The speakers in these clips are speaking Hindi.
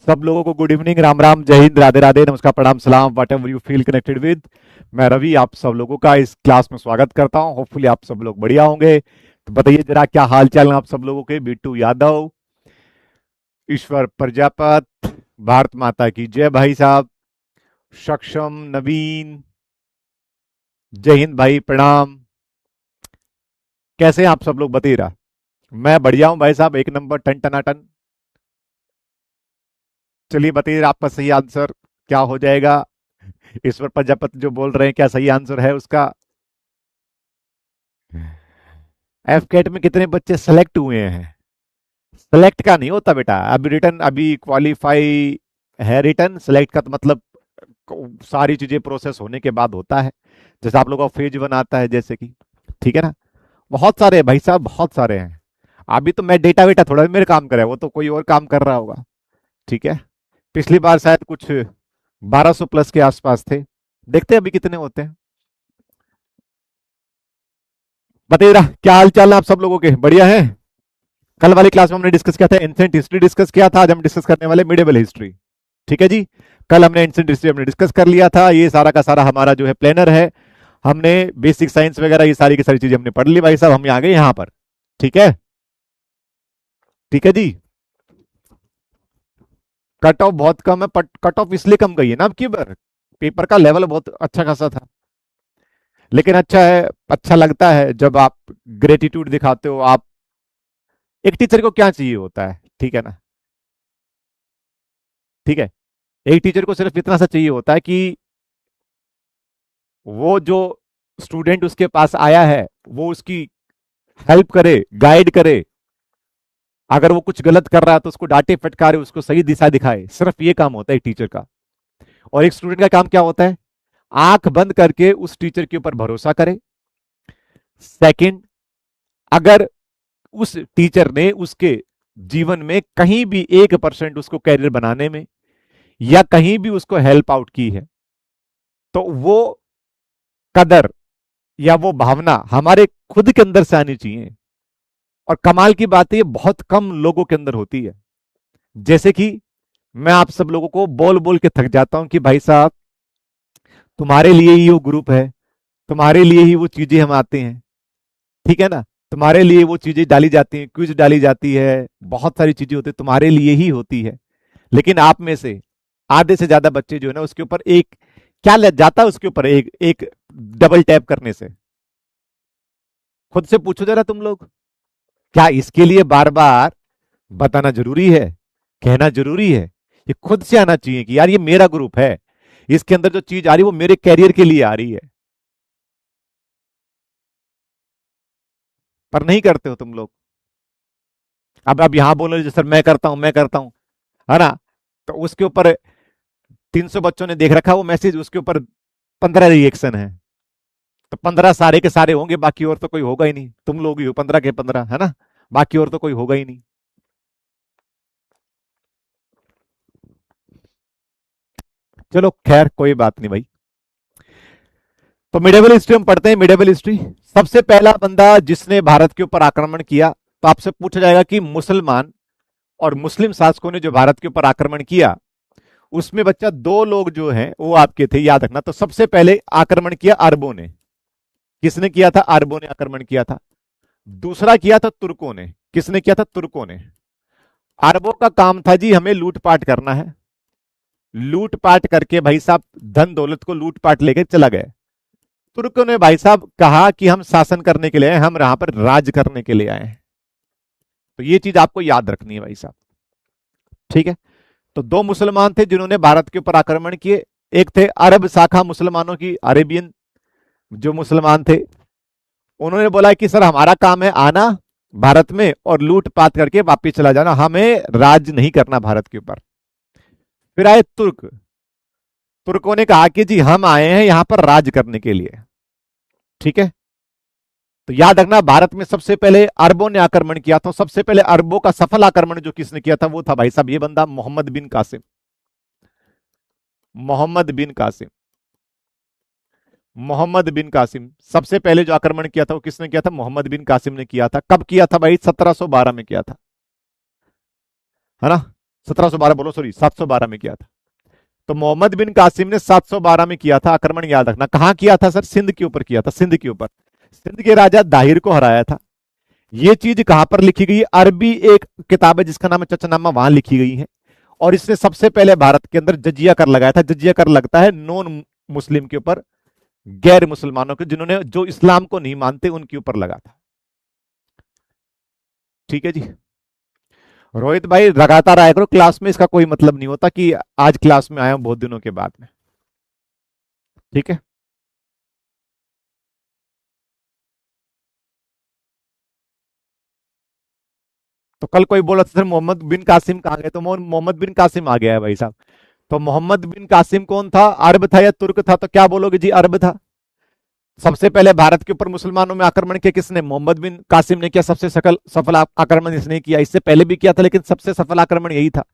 सब लोगों को गुड इवनिंग, राम राम, जय हिंद, राधे राधे, नमस्कार, प्रणाम, सलाम, what ever you feel connected with. मैं रवि आप सब लोगों का इस क्लास में स्वागत करता हूं। होपफुली आप सब लोग बढ़िया होंगे। तो बताइए जरा क्या हाल चाल है आप सब लोगों के। बिट्टू यादव, ईश्वर प्रजापत, भारत माता की जय भाई साहब, सक्षम, नवीन, जय हिंद भाई, प्रणाम। कैसे हैं आप सब लोग बताइए रहा। मैं बढ़िया हूं भाई साहब, एक नंबर, टन टनाटन। चलिए बताइए आपका सही आंसर क्या हो जाएगा। ईश्वर प्रजापति जो बोल रहे हैं क्या सही आंसर है उसका। एफ कैट में कितने बच्चे सेलेक्ट हुए हैं। सेलेक्ट का नहीं होता बेटा, अभी रिटर्न, अभी क्वालिफाई है। रिटर्न सेलेक्ट का तो मतलब सारी चीजें प्रोसेस होने के बाद होता है। जैसे आप लोगों का फेज वन आता है जैसे कि, ठीक है ना। बहुत सारे हैं भाई साहब, बहुत सारे हैं। अभी तो मैं डेटा वेटा थोड़ा भी मेरे काम करे, वो तो कोई और काम कर रहा होगा। ठीक है। पिछली बार शायद कुछ 1200 प्लस के आसपास थे। देखते हैं अभी कितने होते हैं। बताइए रहा क्या हाल चाल है आप सब लोगों के, बढ़िया है। कल वाली क्लास में हमने डिस्कस किया था एंशिएंट हिस्ट्री डिस्कस किया था, आज हम डिस्कस करने वाले मिडिवल हिस्ट्री। ठीक है जी। कल हमने एंशिएंट हिस्ट्री हमने डिस्कस कर लिया था, ये सारा का सारा हमारा जो है प्लानर है। हमने बेसिक साइंस वगैरह ये सारी की सारी चीजें हमने पढ़ ली भाई साहब, हम आ गए यहाँ पर। ठीक है। ठीक है जी। कट ऑफ बहुत कम है, कट ऑफ इसलिए कम गई है ना अब की बार, पेपर का लेवल बहुत अच्छा खासा था। लेकिन अच्छा है, अच्छा लगता है जब आप ग्रेटिट्यूड दिखाते हो। आप एक टीचर को क्या चाहिए होता है, ठीक है ना। ठीक है। एक टीचर को सिर्फ इतना सा चाहिए होता है कि वो जो स्टूडेंट उसके पास आया है वो उसकी हेल्प करे, गाइड करे। अगर वो कुछ गलत कर रहा है तो उसको डांटे फटकारे, उसको सही दिशा दिखाए। सिर्फ ये काम होता है एक टीचर का। और एक स्टूडेंट का काम क्या होता है, आंख बंद करके उस टीचर के ऊपर भरोसा करे। सेकंड, अगर उस टीचर ने उसके जीवन में कहीं भी 1% उसको कैरियर बनाने में या कहीं भी उसको हेल्प आउट की है तो वो कदर या वो भावना हमारे खुद के अंदर से आनी चाहिए। और कमाल की बात है ये बहुत कम लोगों के अंदर होती है। जैसे कि मैं आप सब लोगों को बोल बोल के थक जाता हूं कि भाई साहब तुम्हारे लिए ही वो ग्रुप है, तुम्हारे लिए ही वो चीजें हम आते हैं। ठीक है ना। तुम्हारे लिए वो चीजें डाली जाती हैं, क्विज डाली जाती है, बहुत सारी चीजें होती है तुम्हारे लिए ही होती है। लेकिन आप में से आधे से ज्यादा बच्चे जो है ना उसके ऊपर एक क्या लग जाता है, उसके ऊपर एक एक डबल टैप करने से। खुद से पूछो जरा तुम लोग, क्या इसके लिए बार बार बताना जरूरी है, कहना जरूरी है। ये खुद से आना चाहिए कि यार ये मेरा ग्रुप है, इसके अंदर जो चीज आ रही है वो मेरे कैरियर के लिए आ रही है। पर नहीं करते हो तुम लोग। अब यहां बोल रहे सर मैं करता हूं, मैं करता हूं, है ना। तो उसके ऊपर 300 बच्चों ने देख रखा वो मैसेज, उसके ऊपर 15 रिएक्शन है। तो 15 सारे के सारे होंगे, बाकी और तो कोई होगा ही नहीं। तुम लोग ही हो 15 के 15, है ना। बाकी और तो कोई होगा ही नहीं। चलो खैर कोई बात नहीं भाई। तो मिडेवल हिस्ट्री हम पढ़ते हैं। मिडेवल हिस्ट्री, सबसे पहला बंदा जिसने भारत के ऊपर आक्रमण किया, तो आपसे पूछा जाएगा कि मुसलमान और मुस्लिम शासकों ने जो भारत के ऊपर आक्रमण किया उसमें बच्चा दो लोग जो हैं वो आपके थे, याद रखना। तो सबसे पहले आक्रमण किया अरबों ने। किसने किया था, अरबों ने आक्रमण किया था। दूसरा किया था तुर्कों ने। किसने किया था, तुर्कों ने। अरबों का काम था जी हमें लूटपाट करना है। लूटपाट करके भाई साहब धन दौलत को लूटपाट लेके चला गया। तुर्कों ने भाई साहब कहा कि हम शासन करने के लिए आए, हम यहां पर राज करने के लिए आए हैं। तो ये चीज आपको याद रखनी है भाई साहब। ठीक है। तो दो मुसलमान थे जिन्होंने भारत के ऊपर आक्रमण किए। एक थे अरब शाखा मुसलमानों की, अरेबियन जो मुसलमान थे, उन्होंने बोला कि सर हमारा काम है आना भारत में और लूटपाट करके वापिस चला जाना, हमें राज नहीं करना भारत के ऊपर। फिर आए तुर्क। तुर्कों ने कहा कि जी हम आए हैं यहां पर राज करने के लिए। ठीक है। तो याद रखना भारत में सबसे पहले अरबों ने आक्रमण किया था। सबसे पहले अरबों का सफल आक्रमण जो किसने किया था वो था भाई साहब ये बंदा मोहम्मद बिन कासिम। मोहम्मद बिन कासिम। मोहम्मद बिन कासिम सबसे पहले जो आक्रमण किया था वो किसने किया था, मोहम्मद बिन कासिम ने किया था। कब किया था भाई, 1712 में किया था, है ना। 1712 बोलो, सॉरी 712 में किया था। तो मोहम्मद बिन कासिम ने 712 में किया था आक्रमण, याद रखना। कहां किया था सर? सिंध के ऊपर किया था, सिंध के ऊपर। सिंध के राजा दाहिर को हराया था। ये चीज कहां पर लिखी गई? अरबी एक किताब है जिसका नाम है चचनामा, वहां लिखी गई है। और इसने सबसे पहले भारत के अंदर जजिया कर लगाया था। जजिया कर लगता है नॉन मुस्लिम के ऊपर, गैर मुसलमानों के, जिन्होंने, जो इस्लाम को नहीं मानते, उनके ऊपर लगा था। ठीक है जी। रोहित भाई लगातार आया करो क्लास में, इसका कोई मतलब नहीं होता कि आज क्लास में आया हूं बहुत दिनों के बाद में। ठीक है। तो कल कोई बोला था सर मोहम्मद बिन कासिम कहां गए, तो मोहम्मद बिन कासिम आ गया है भाई साहब। तो मोहम्मद बिन कासिम कौन था? अरब था या तुर्क था? तो क्या बोलोगे जी? अरब था। सबसे पहले भारत के ऊपर मुसलमानों में आक्रमण किया किसने? मोहम्मद बिन कासिम ने किया। सबसे सफल आक्रमण इसने किया। इससे पहले भी किया था, लेकिन सबसे सफल आक्रमण यही था।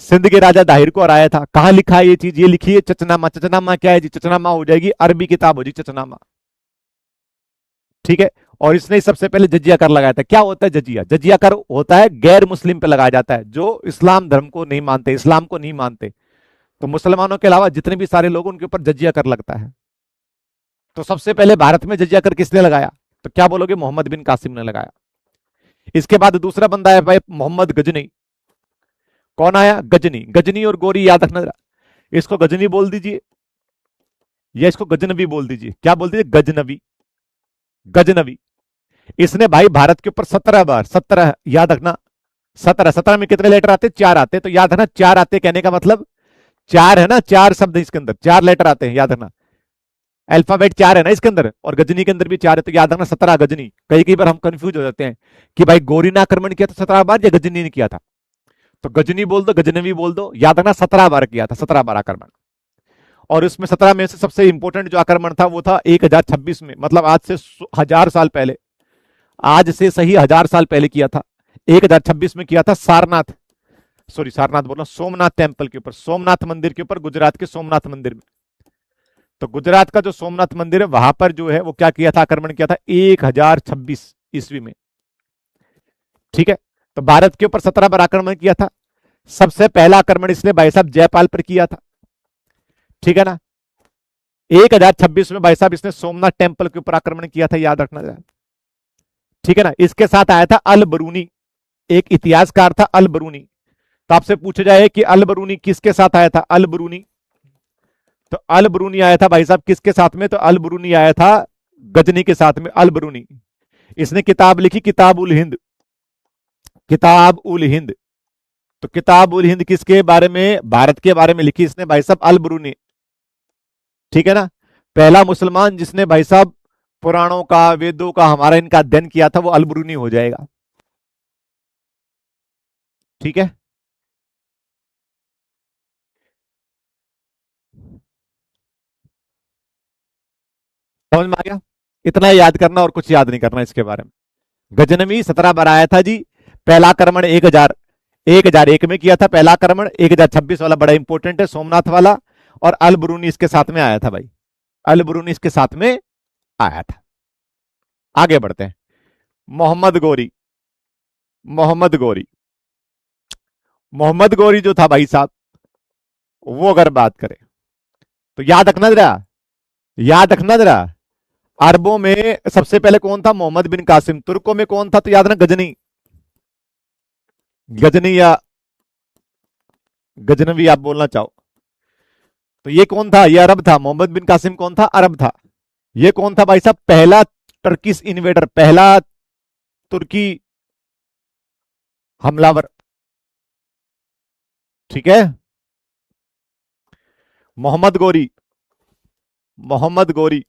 सिंध के राजा दाहिर को हराया था। कहां लिखा है ये चीज? ये लिखी है चचनामा। चचनामा क्या है जी? चचनामा हो जाएगी अरबी किताब, हो जी चचनामा। ठीक है। और इसने सबसे पहले जजिया कर लगाया था। क्या होता है जजिया? जजिया कर होता है गैर मुस्लिम पे लगाया जाता है, जो इस्लाम धर्म को नहीं मानते, इस्लाम को नहीं मानते। तो मुसलमानों के अलावा जितने भी सारे लोग, उनके ऊपर जजिया कर लगता है। तो सबसे पहले भारत में जजिया कर किसने लगाया? तो क्या बोलोगे? मोहम्मद बिन कासिम ने लगाया। इसके बाद दूसरा बंदा है भाई मोहम्मद गजनी। कौन आया? गजनी। गजनी और गोरी याद रखना जरा। इसको गजनी बोल दीजिए या इसको गजनवी बोल दीजिए। क्या बोल दीजिए? गजनवी। गजनवी। इसने भाई भारत के ऊपर 17 बार, 17 याद रखना। 17, 17 में कितने लेटर आते? 4 आते। तो याद रखना 4 आते कहने का मतलब 4 है ना, 4 शब्द इसके अंदर 4 लेटर आते हैं, याद रखना। अल्फाबेट 4 है ना इसके अंदर, और गजनी के अंदर भी 4 है। तो याद रखना 17 गजनी। कई कई बार हम कंफ्यूज हो जाते हैं कि भाई गोरी ने आक्रमण किया था 17 बार या गजनी ने किया था। तो गजनी बोल दो, गजनवी बोल दो, याद रखना 17 बार किया था, 17 बार आक्रमण। और उसमें 17 में से सबसे इंपॉर्टेंट जो आक्रमण था वो था 1026 में, मतलब आज से 1000 साल पहले। आज से सही 1000 साल पहले किया था। 1026 में किया था सारनाथ, सॉरी सारनाथ बोला, सोमनाथ टेम्पल के ऊपर, सोमनाथ मंदिर के ऊपर, गुजरात के सोमनाथ मंदिर में। तो गुजरात का जो सोमनाथ मंदिर है वहां पर जो है वो क्या किया था? आक्रमण किया था 1026 ईस्वी में। ठीक है। तो भारत के ऊपर 17 बार आक्रमण किया था। सबसे पहला आक्रमण इसने भाई साहब जयपाल पर किया था। ठीक है ना। 1026 में भाई साहब इसने सोमनाथ टेम्पल के ऊपर आक्रमण किया था, याद रखना जरा। ठीक है ना। इसके साथ आया था अल बरूनी, एक इतिहासकार था अल बरूनी। तो आपसे पूछा जाए कि अल बरूनी किसके साथ आया था? अल बरूनी, तो अल बरूनी आया था भाई साहब किसके साथ में? तो अल बरूनी आया था गजनी के साथ में। अल बरूनी, इसने किताब लिखी किताब उल हिंद, किताब उल हिंद। तो किताब उल हिंद किसके बारे में? भारत के बारे में लिखी इसने भाई साहब अल बरूनी। ठीक है ना। पहला मुसलमान जिसने भाई साहब पुराणों का, वेदों का, हमारा इनका अध्ययन किया था वो अल बरूनी हो जाएगा। ठीक है। समझ में आ गया? इतना याद करना और कुछ याद नहीं करना इसके बारे में। गजनवी 17 बार आया था जी। पहला आक्रमण 1001 में किया था पहला आक्रमण। 1026 वाला बड़ा इंपॉर्टेंट है, सोमनाथ वाला। और अल बरूनी इसके साथ में आया था भाई, अल बरूनी इसके साथ में आया था। आगे बढ़ते हैं। मोहम्मद गोरी, मोहम्मद गोरी, मोहम्मद गोरी जो था भाई साहब, वो अगर बात करें तो याद रखना जरा, याद रखना जरा। अरबों में सबसे पहले कौन था? मोहम्मद बिन कासिम। तुर्कों में कौन था? तो याद रखना गजनी, गजनी या गजनवी आप बोलना चाहो। तो ये कौन था? ये अरब था। मोहम्मद बिन कासिम कौन था? अरब था। ये कौन था भाई साहब? पहला टर्किश इन्वेडर, पहला तुर्की हमलावर। ठीक है। मोहम्मद गोरी, मोहम्मद गोरी।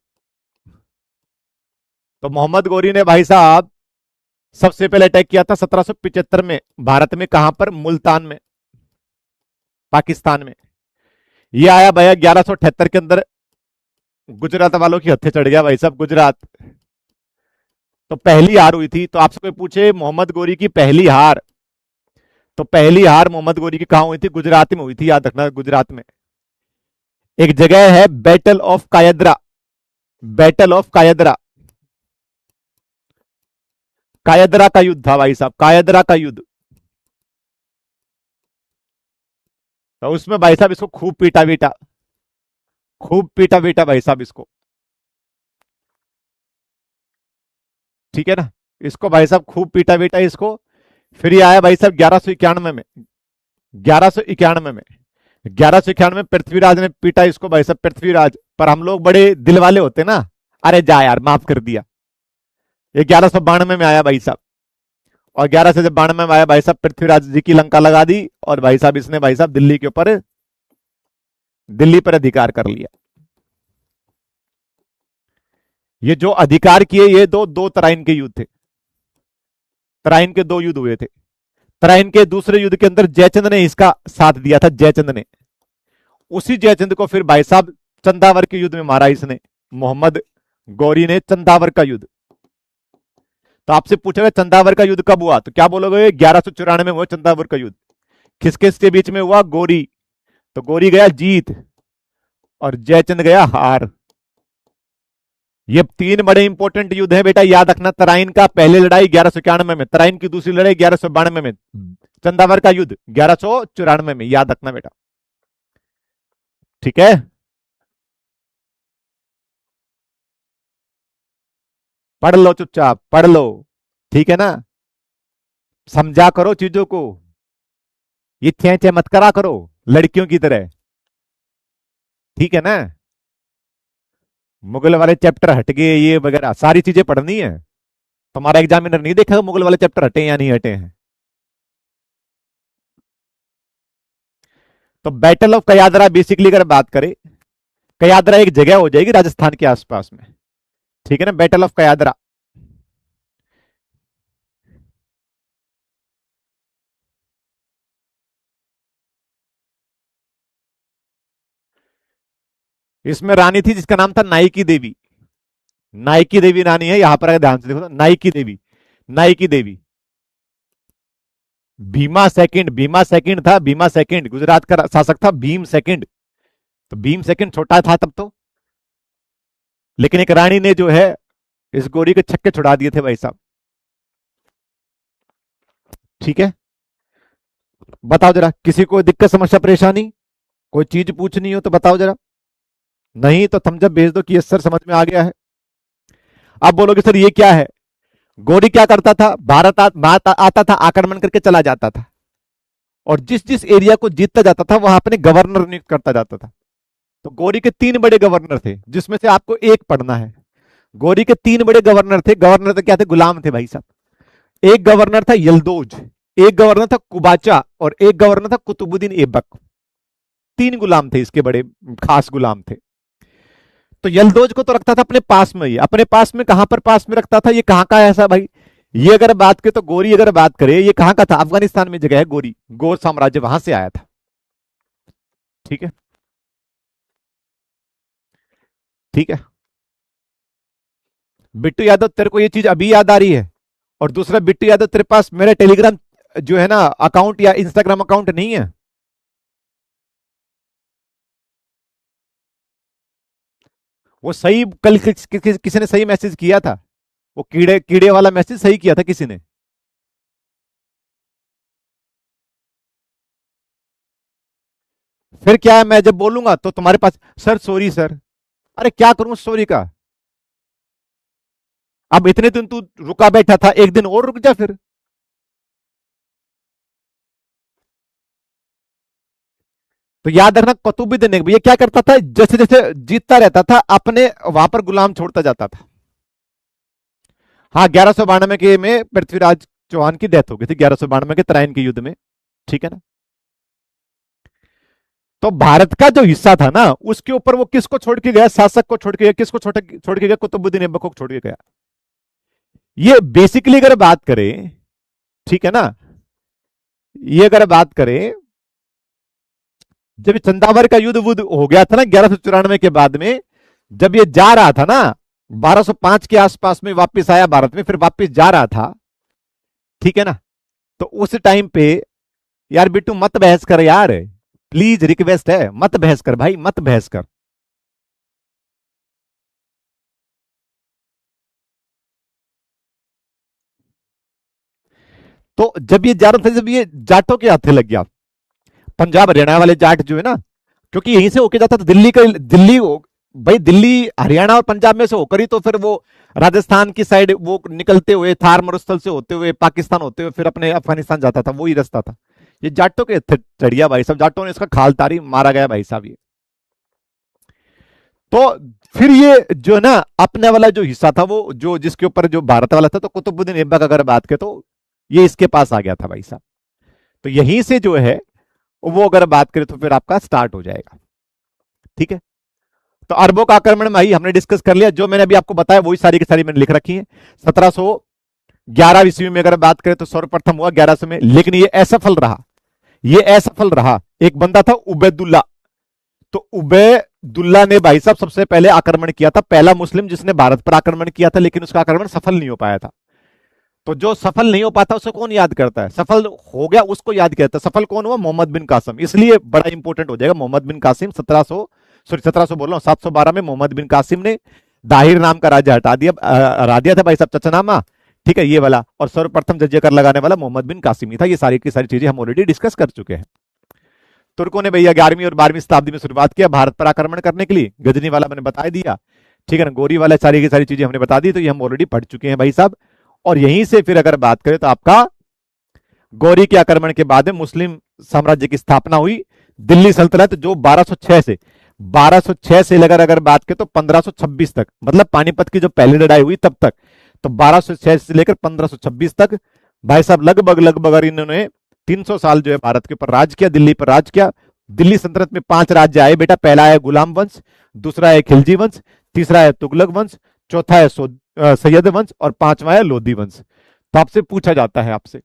तो मोहम्मद गोरी ने भाई साहब सबसे पहले अटैक किया था 1775 में भारत में। कहां पर? मुल्तान में, पाकिस्तान में। ये आया भैया 1178 के अंदर, गुजरात वालों की हत्या चढ़ गया भाई साहब, गुजरात। तो पहली हार हुई थी। तो आपसे कोई पूछे मोहम्मद गोरी की पहली हार, तो पहली हार मोहम्मद गोरी की कहां हुई थी? गुजरात में हुई थी, याद रखना, गुजरात में। एक जगह है बैटल ऑफ कायद्रा, बैटल ऑफ कायद्रा। कायद्रा का युद्ध था भाई साहब, कायद्रा का युद्ध। तो उसमें भाई साहब इसको खूब पीटा बीटा, खूब पीटा बीटा भाई साहब इसको, ठीक है ना। इसको भाई साहब खूब पीटा बीटा इसको। फिर ये आया भाई साहब 1191 में, 1191 में, 1191 में पृथ्वीराज ने पीटा इसको भाई साहब, पृथ्वीराज। पर हम लोग बड़े दिल वाले होते ना, अरे जा यार माफ कर दिया। ये 1192 में आया भाई साहब, और 1192 में आया भाई साहब, पृथ्वीराज जी की लंका लगा दी, और भाई साहब इसने भाई साहब दिल्ली के ऊपर, दिल्ली पर अधिकार कर लिया। ये जो अधिकार किए, ये दो दो तराइन के युद्ध थे, तराइन के दो युद्ध हुए थे। तराइन के दूसरे युद्ध के अंदर जयचंद ने इसका साथ दिया था, जयचंद ने। उसी जयचंद को फिर भाई साहब चंदावर के युद्ध में मारा इसने, मोहम्मद गौरी ने, चंदावर का युद्ध। तो आपसे पूछेगा चंदावर का युद्ध कब हुआ, तो क्या बोलोगे, 1194 में हुआ चंदावर का युद्ध। किस किस के बीच में हुआ, गौरी, तो गौरी गया जीत और जयचंद गया हार। ये तीन बड़े इंपॉर्टेंट युद्ध है बेटा, याद रखना। तराइन का पहले लड़ाई 1191 में, तराइन की दूसरी लड़ाई 1192 में, चंदावर का युद्ध 1194 में, याद रखना बेटा, ठीक है। पढ़ लो चुपचाप, पढ़ लो, ठीक है ना। समझा करो चीजों को, ये चे चे मत करा करो लड़कियों की तरह, ठीक है ना। मुगल वाले चैप्टर हट गए, ये वगैरह सारी चीजें पढ़नी है। तुम्हारा एग्जामिनर नहीं देखा मुगल वाले चैप्टर हटे या नहीं हटे हैं। तो बैटल ऑफ कयादरा बेसिकली अगर बात करें, कयादरा एक जगह हो जाएगी राजस्थान के आसपास में, ठीक है ना, बैटल ऑफ कयादरा। इसमें रानी थी जिसका नाम था नाइकी देवी, नाइकी देवी रानी है, यहां पर अगर ध्यान से देखो तो नाइकी देवी, नाइकी देवी। भीमा सेकंड, भीमा सेकंड था, भीमा सेकंड गुजरात का शासक था, भीम सेकंड। तो भीम सेकंड छोटा था तब तो, लेकिन एक रानी ने जो है इस गोरी के छक्के छुड़ा दिए थे भाई साहब, ठीक है। बताओ जरा, किसी को दिक्कत समस्या परेशानी, कोई चीज पूछनी हो तो बताओ जरा, नहीं तो थम्स अप भेज दो कि यस सर समझ में आ गया है। अब बोलोगे सर ये क्या है, गौरी क्या करता था, भारत आता था, आक्रमण करके चला जाता था, और जिस जिस एरिया को जीतता जाता था वहां अपने गवर्नर नियुक्त करता जाता था। तो गौरी के तीन बड़े गवर्नर थे, जिसमें से आपको एक पढ़ना है। गौरी के तीन बड़े गवर्नर थे, गवर्नर तो क्या थे, गुलाम थे भाई साहब। एक गवर्नर था यलदोज, एक गवर्नर था कुबाचा, और एक गवर्नर था कुतुबुद्दीन ऐबक। तीन गुलाम थे इसके, बड़े खास गुलाम थे। तो यलदोज को तो रखता था अपने पास में ही, अपने पास में कहां पर पास में रखता था, ये कहां का है ऐसा भाई, ये अगर बात करें तो गोरी अगर बात करें, ये कहां का था, अफगानिस्तान में जगह है गोरी, गोर साम्राज्य वहां से आया था, ठीक है, ठीक है। बिट्टू यादव तेरे को ये चीज अभी याद आ रही है, और दूसरा बिट्टू यादव तेरे पास मेरा टेलीग्राम जो है ना अकाउंट या इंस्टाग्राम अकाउंट नहीं है। वो सही कल किसी ने सही मैसेज किया था, वो कीड़े कीड़े वाला मैसेज सही किया था किसी ने। फिर क्या है, मैं जब बोलूंगा तो तुम्हारे पास सर सॉरी सर, अरे क्या करूं सॉरी का। अब इतने दिन तू रुका बैठा था, एक दिन और रुक जा फिर। तो याद रखना कुतुबुद्दीन ऐबक ये क्या करता था, जैसे जैसे जीतता रहता था अपने वहां पर गुलाम छोड़ता जाता था। हाँ 1192 के में पृथ्वीराज चौहान की डेथ हो गई थी, 1192 के तराइन के युद्ध में, ठीक है ना। तो भारत का जो हिस्सा था ना उसके ऊपर वो किसको छोड़ के गया, शासक को छोड़ के गया, किसको छोड़ के गया, कुतुबुद्दीन ऐबक को छोड़ के गया। ये बेसिकली अगर बात करें, ठीक है ना, ये अगर बात करें, जब चंदावर का युद्ध वुद्ध हो गया था ना 1194 के बाद में, जब ये जा रहा था ना 1205 के आसपास में वापस आया भारत में, फिर वापस जा रहा था, ठीक है ना। तो उस टाइम पे, यार बिट्टू मत बहस कर यार, प्लीज रिक्वेस्ट है, मत बहस कर भाई, मत बहस कर। तो जब ये जा रहा था, जब ये जाटों के हाथे लग गया, पंजाब हरियाणा वाले जाट जो है ना, क्योंकि यहीं से होके जाता था दिल्ली का, भाई दिल्ली हरियाणा और पंजाब में से होकर ही तो फिर वो राजस्थान की साइड वो निकलते हुए थार मरुस्थल से होते हुए पाकिस्तान होते हुए फिर अपने अफगानिस्तान जाता था, वही रास्ता था। ये जाटों के चढ़िया भाई साहब, जाटों ने इसका खाल तारी मारा गया भाई साहब ये। तो फिर ये जो है ना अपने वाला जो हिस्सा था वो जो जिसके ऊपर जो भारत वाला था, तो कुतुबुद्दीन ऐबक अगर बात करें तो ये इसके पास आ गया था भाई साहब। तो यहीं से जो है वो अगर बात करें तो फिर आपका स्टार्ट हो जाएगा। ठीक है, तो अरबों का आक्रमण में हमने डिस्कस कर लिया, जो मैंने अभी आपको बताया वही सारी की सारी मैंने लिख रखी है। 1711 ईस्वी में अगर बात करें तो सर्वप्रथम हुआ 1100 में, लेकिन ये असफल रहा। ये असफल रहा। एक बंदा था उबैदुल्ला, तो उबैदुल्ला ने भाई साहब सबसे पहले आक्रमण किया था, पहला मुस्लिम जिसने भारत पर आक्रमण किया था, लेकिन उसका आक्रमण सफल नहीं हो पाया था। तो जो सफल नहीं हो पाता उसे कौन याद करता है, सफल हो गया उसको याद करता है। सफल कौन हुआ, मोहम्मद बिन कासिम, इसलिए बड़ा इंपॉर्टेंट हो जाएगा मोहम्मद बिन कासिम। 1700 बोल रहा हूं 712 में मोहम्मद बिन कासिम ने दाहिर नाम का राज्य हरा दिया था भाई साहब, चचनामा। ठीक है, ये वाला, और सर्वप्रथम जजिया कर लगाने वाला मोहम्मद बिन कासिम ही था। ये सारी की सारी चीजें हम ऑलरेडी डिस्कस कर चुके हैं। तुर्कों ने भैया 11वीं और 12वीं शताब्दी में शुरुआत किया भारत पर आक्रमण करने के लिए, गजनी वाला मैंने बता दिया। ठीक है ना, गोरी वाला सारी की सारी चीजें हमने बता दी, तो ये हम ऑलरेडी पढ़ चुके हैं भाई साहब। और यहीं से फिर अगर बात करें तो आपका गौरी के आक्रमण के बाद में मुस्लिम साम्राज्य की स्थापना हुई। दिल्ली सल्तनत जो 1206 से लेकर अगर बात करें तो 1526 तक, मतलब पानीपत की जो पहली लड़ाई हुई तब तक, तो 1206 से लेकर 1526 तक भाई साहब लगभग लगभग इन्होंने 300 साल जो है भारत के ऊपर राज किया, दिल्ली पर राज किया। दिल्ली सल्तनत में 5 राज्य आए बेटा, पहला है गुलाम वंश, दूसरा है खिलजी वंश, तीसरा है तुगलक वंश, चौथा है सैयद वंश, और पांचवा है लोधी वंश। तो आपसे पूछा जाता है आपसे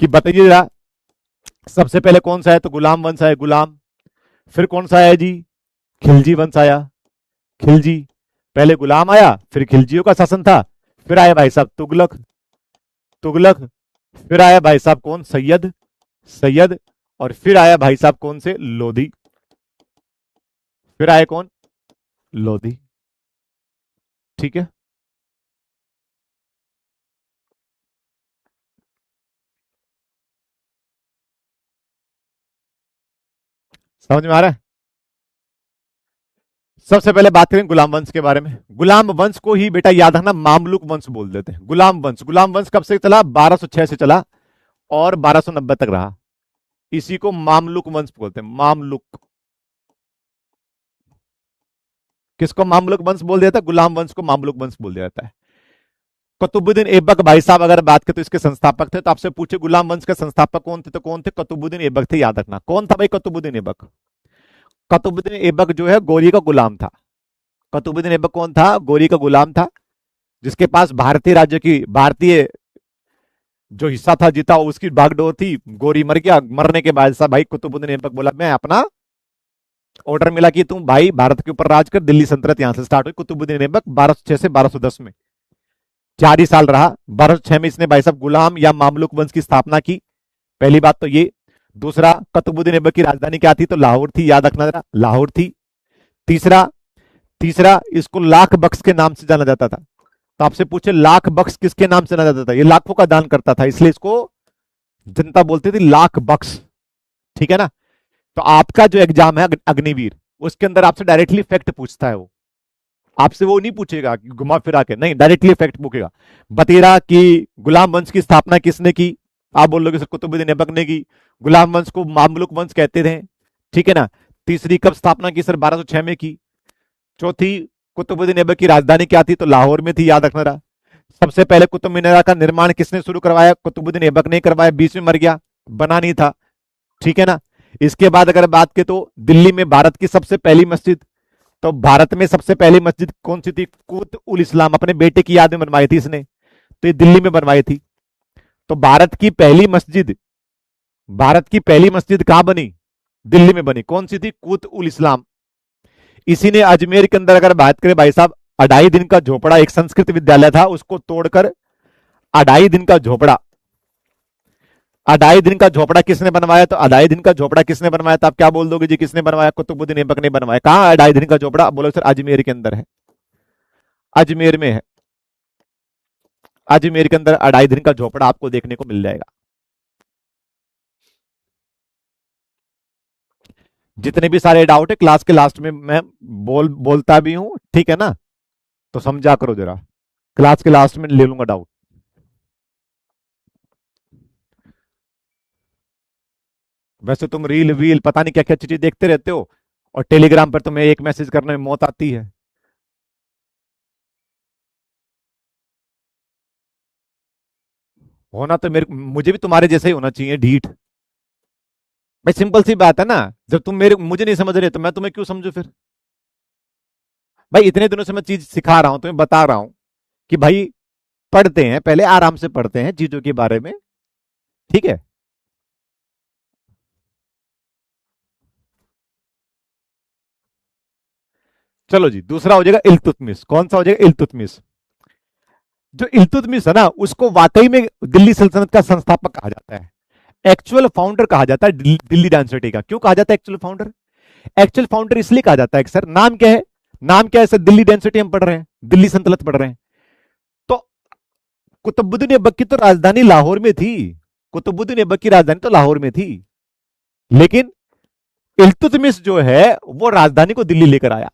कि बताइए जरा सबसे पहले कौन सा है, तो गुलाम वंश है, गुलाम। फिर कौन सा है जी, खिलजी वंश आया, खिलजी। पहले गुलाम आया, फिर खिलजियों का शासन था, फिर आया भाई साहब तुगलक, तुगलक। फिर आया भाई साहब कौन, सैयद, सैयद। और फिर आया भाई साहब कौन से, लोधी। फिर आया कौन, लोधी। ठीक है, समझ में आ रहा है। सबसे पहले बात करें गुलाम वंश के बारे में। गुलाम वंश को ही बेटा याद रखना मामलुक वंश बोल देते हैं। गुलाम वंश, गुलाम वंश कब से चला, 1206 से चला और 1290 तक रहा। इसी को मामलुक वंश बोलते हैं, मामलुक। किसको मामलुक वंश बोल दिया था, गुलाम वंश को मामलुक वंश बोल दिया जाता है। कुतुबुद्दीन ऐबक भाई साहब अगर बात करें तो इसके संस्थापक थे, तो आपसे पूछे गुलाम वंश के संस्थापक कौन थे, तो कौन थे, कुतुबुद्दीन ऐबक थे। याद रखना कौन था भाई कुतुबुद्दीन ऐबक। कुतुबुद्दीन ऐबक जो है गोरी का गुलाम था। कुतुबुद्दीन ऐबक कौन था, गोरी का गुलाम था, जिसके पास भारतीय राज्य की, भारतीय जो हिस्सा था जीता उसकी बागडोर थी। गोरी मर गया, मरने के बाद साहब भाई कुतुबुद्दीन ऐबक बोला मैं अपना ऑर्डर मिला कि तुम भाई भारत के ऊपर राज कर, दिल्ली सल्तनत यहां से स्टार्ट हुई। कुतुबुद्दीन ऐबक 1206 से 1210 में 4 ही साल रहा। 1206 में इसने भाई साहब गुलाम या मामलुक वंश की स्थापना की। पहली बात तो ये। दूसरा, कुतुबुद्दीन ऐबक की राजधानी क्या थी, तो लाहौर थी, याद रखना जरा, लाहौर थी। तीसरा, तीसरा इसको लाख बख्श के नाम से जाना जाता था। तो आपसे पूछे लाख बख्श किसके नाम से जाना जाता था, ये लाखों का दान करता था, इसलिए इसको जनता बोलती थी लाख बख्श। ठीक है ना। तो आपका जो एग्जाम है अग्निवीर, उसके अंदर आपसे डायरेक्टली फैक्ट पूछता है। वो आपसे वो नहीं पूछेगा कि घुमा फिरा के, नहीं, डायरेक्टली फैक्ट पूछेगा। बतेरा कि गुलाम वंश की स्थापना किसने की, आप बोल लोगे सर कुतुबुद्दीन ऐबक ने की। गुलाम वंश को मामलुक वंश कहते थे। ठीक है ना। तीसरी, कब स्थापना की, सर 1206 में की। चौथी, कुतुबुद्दीन ऐबक की राजधानी क्या थी, तो लाहौर में थी, याद रखना रहा। सबसे पहले कुतुब मीनार का निर्माण किसने शुरू करवाया, कुतुबुद्दीन ऐबक ने करवाया, बीच में मर गया, बना नहीं था। ठीक है ना। इसके बाद अगर बात की तो दिल्ली में भारत की सबसे पहली मस्जिद, तो भारत में सबसे पहली मस्जिद कौन सी थी, कुत उल इस्लाम, अपने बेटे की याद में बनवाई थी इसने, तो ये दिल्ली में बनवाई थी। तो भारत की पहली मस्जिद, भारत की पहली मस्जिद कहां बनी, दिल्ली में बनी, कौन सी थी, कुत उल इस्लाम। इसी ने अजमेर के अंदर अगर बात करें भाई साहब, 2.5 दिन का झोपड़ा, एक संस्कृत विद्यालय था, उसको तोड़कर 2.5 दिन का झोपड़ा, 2.5 दिन का झोपड़ा किसने बनवाया, तो 2.5 दिन का झोपड़ा किसने बनवाया, तो आप क्या बोल दोगे जी, किसने बनवाया, कुतुबुद्दीन ऐबक ने बनवाया। कहां 2.5 दिन का झोपड़ा, बोलो सर अजमेर के अंदर है, अजमेर में है। अजमेर के अंदर 2.5 दिन का झोपड़ा आपको देखने को मिल जाएगा। जितने भी सारे डाउट है क्लास के लास्ट में मैं बोलता भी हूं, ठीक है ना? तो समझा करो जरा, क्लास के लास्ट में ले लूंगा डाउट। वैसे तुम रील वील पता नहीं क्या क्या चीजें देखते रहते हो, और टेलीग्राम पर तुम्हें एक मैसेज करने में मौत आती है। होना तो मेरे मुझे भी तुम्हारे जैसा ही होना चाहिए, ढीठ। भाई सिंपल सी बात है ना, जब तुम मुझे नहीं समझ रहे तो मैं तुम्हें क्यों समझू फिर? भाई इतने दिनों से मैं चीज सिखा रहा हूं, तुम्हें बता रहा हूं कि भाई पढ़ते हैं, पहले आराम से पढ़ते हैं चीजों के बारे में, ठीक है? चलो जी, दूसरा हो जाएगा इल्तुतमिश। कौन सा हो जाएगा? इल्तुतमिश। जो इल्तुतमिश है ना, उसको वाकई में दिल्ली सल्तनत का संस्थापक कहा जाता है, एक्चुअल फाउंडर कहा जाता है दिल्ली डायनेस्टी का। क्यों कहा जाता है एक्चुअल फाउंडर? एक्चुअल फाउंडर इसलिए कहा जाता है कि सर नाम क्या है, नाम क्या है सर? दिल्ली डायनेस्टी हम पढ़ रहे हैं, दिल्ली सल्तनत पढ़ रहे हैं। तो कुतुबुद्दीन ऐबक की तो राजधानी लाहौर में थी, कुतुबुद्दीन ऐबक की राजधानी तो लाहौर में थी, लेकिन इल्तुतमिश जो है वो राजधानी को दिल्ली लेकर आया।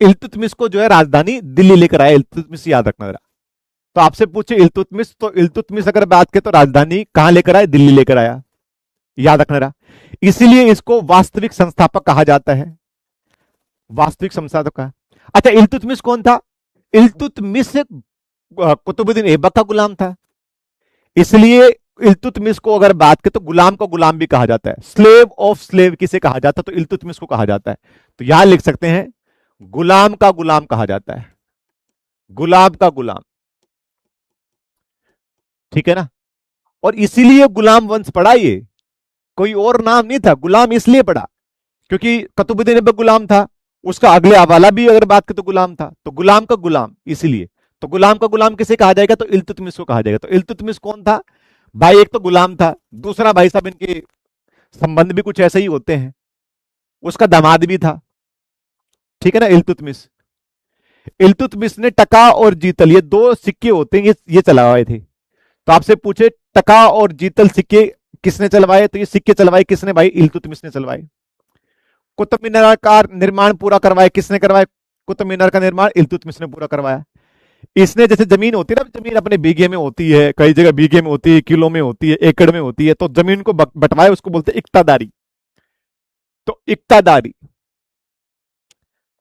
इल्तुतमिश को जो है राजधानी दिल्ली लेकर आया, इल्तुतमिश याद रखना जरा। तो आपसे पूछे इल्तुतमिश, तो इल्तुतमिश अगर बात करें तो राजधानी कहां लेकर आया? दिल्ली लेकर आया, याद रखना रहा। इसीलिए इसको वास्तविक संस्थापक कहा जाता है, वास्तविक संस्थापक का। अच्छा, इल्तुतमिश कौन था? इल्तुतमिश कुतुबुद्दीन ऐबक का गुलाम था, इसलिए इल्तुतमिश को अगर बात करें तो गुलाम को गुलाम भी कहा जाता है। स्लेव ऑफ स्लेव किसे कहा जाता है? तो इल्तुतमिश को कहा जाता है। तो यहां लिख सकते हैं गुलाम का गुलाम कहा जाता है, गुलाम का गुलाम, ठीक है ना? और इसीलिए गुलाम वंश पड़ा ये, कोई और नाम नहीं था। गुलाम इसलिए पड़ा क्योंकि कुतुबुद्दीन ऐबक गुलाम था, उसका अगले हवाला भी अगर बात करें तो गुलाम था, तो गुलाम का गुलाम इसीलिए। तो गुलाम का गुलाम किसे कहा जाएगा? तो इल्तुतमिश को कहा जाएगा। तो इल्तुतमिश कौन था भाई? एक तो गुलाम था, दूसरा भाई साहब इनके संबंध भी कुछ ऐसे ही होते हैं, उसका दामाद भी था, ठीक है ना? इल्तुतमिश, इल्तुतमिश ने टका और जीतल, ये दो सिक्के होते हैं, ये चलवाए थे। तो आपसे पूछे टका और जीतल सिक्के किसने चलवाए? तो ये सिक्के चलवाए किसने भाई? इल्तुतमिश ने चलवाए। कुतुब मीनार का निर्माण पूरा करवाया किसने करवाया? कुतुब मीनार का निर्माण इल्तुतमिश ने पूरा करवाया। इसने जैसे जमीन होती है ना, जमीन अपने बीघे में होती है, कई जगह बीघे में होती है, किलो में होती है, एकड़ में होती है, तो जमीन को बंटवाए उसको बोलते हैं इक्तादारी। तो इक्तादारी,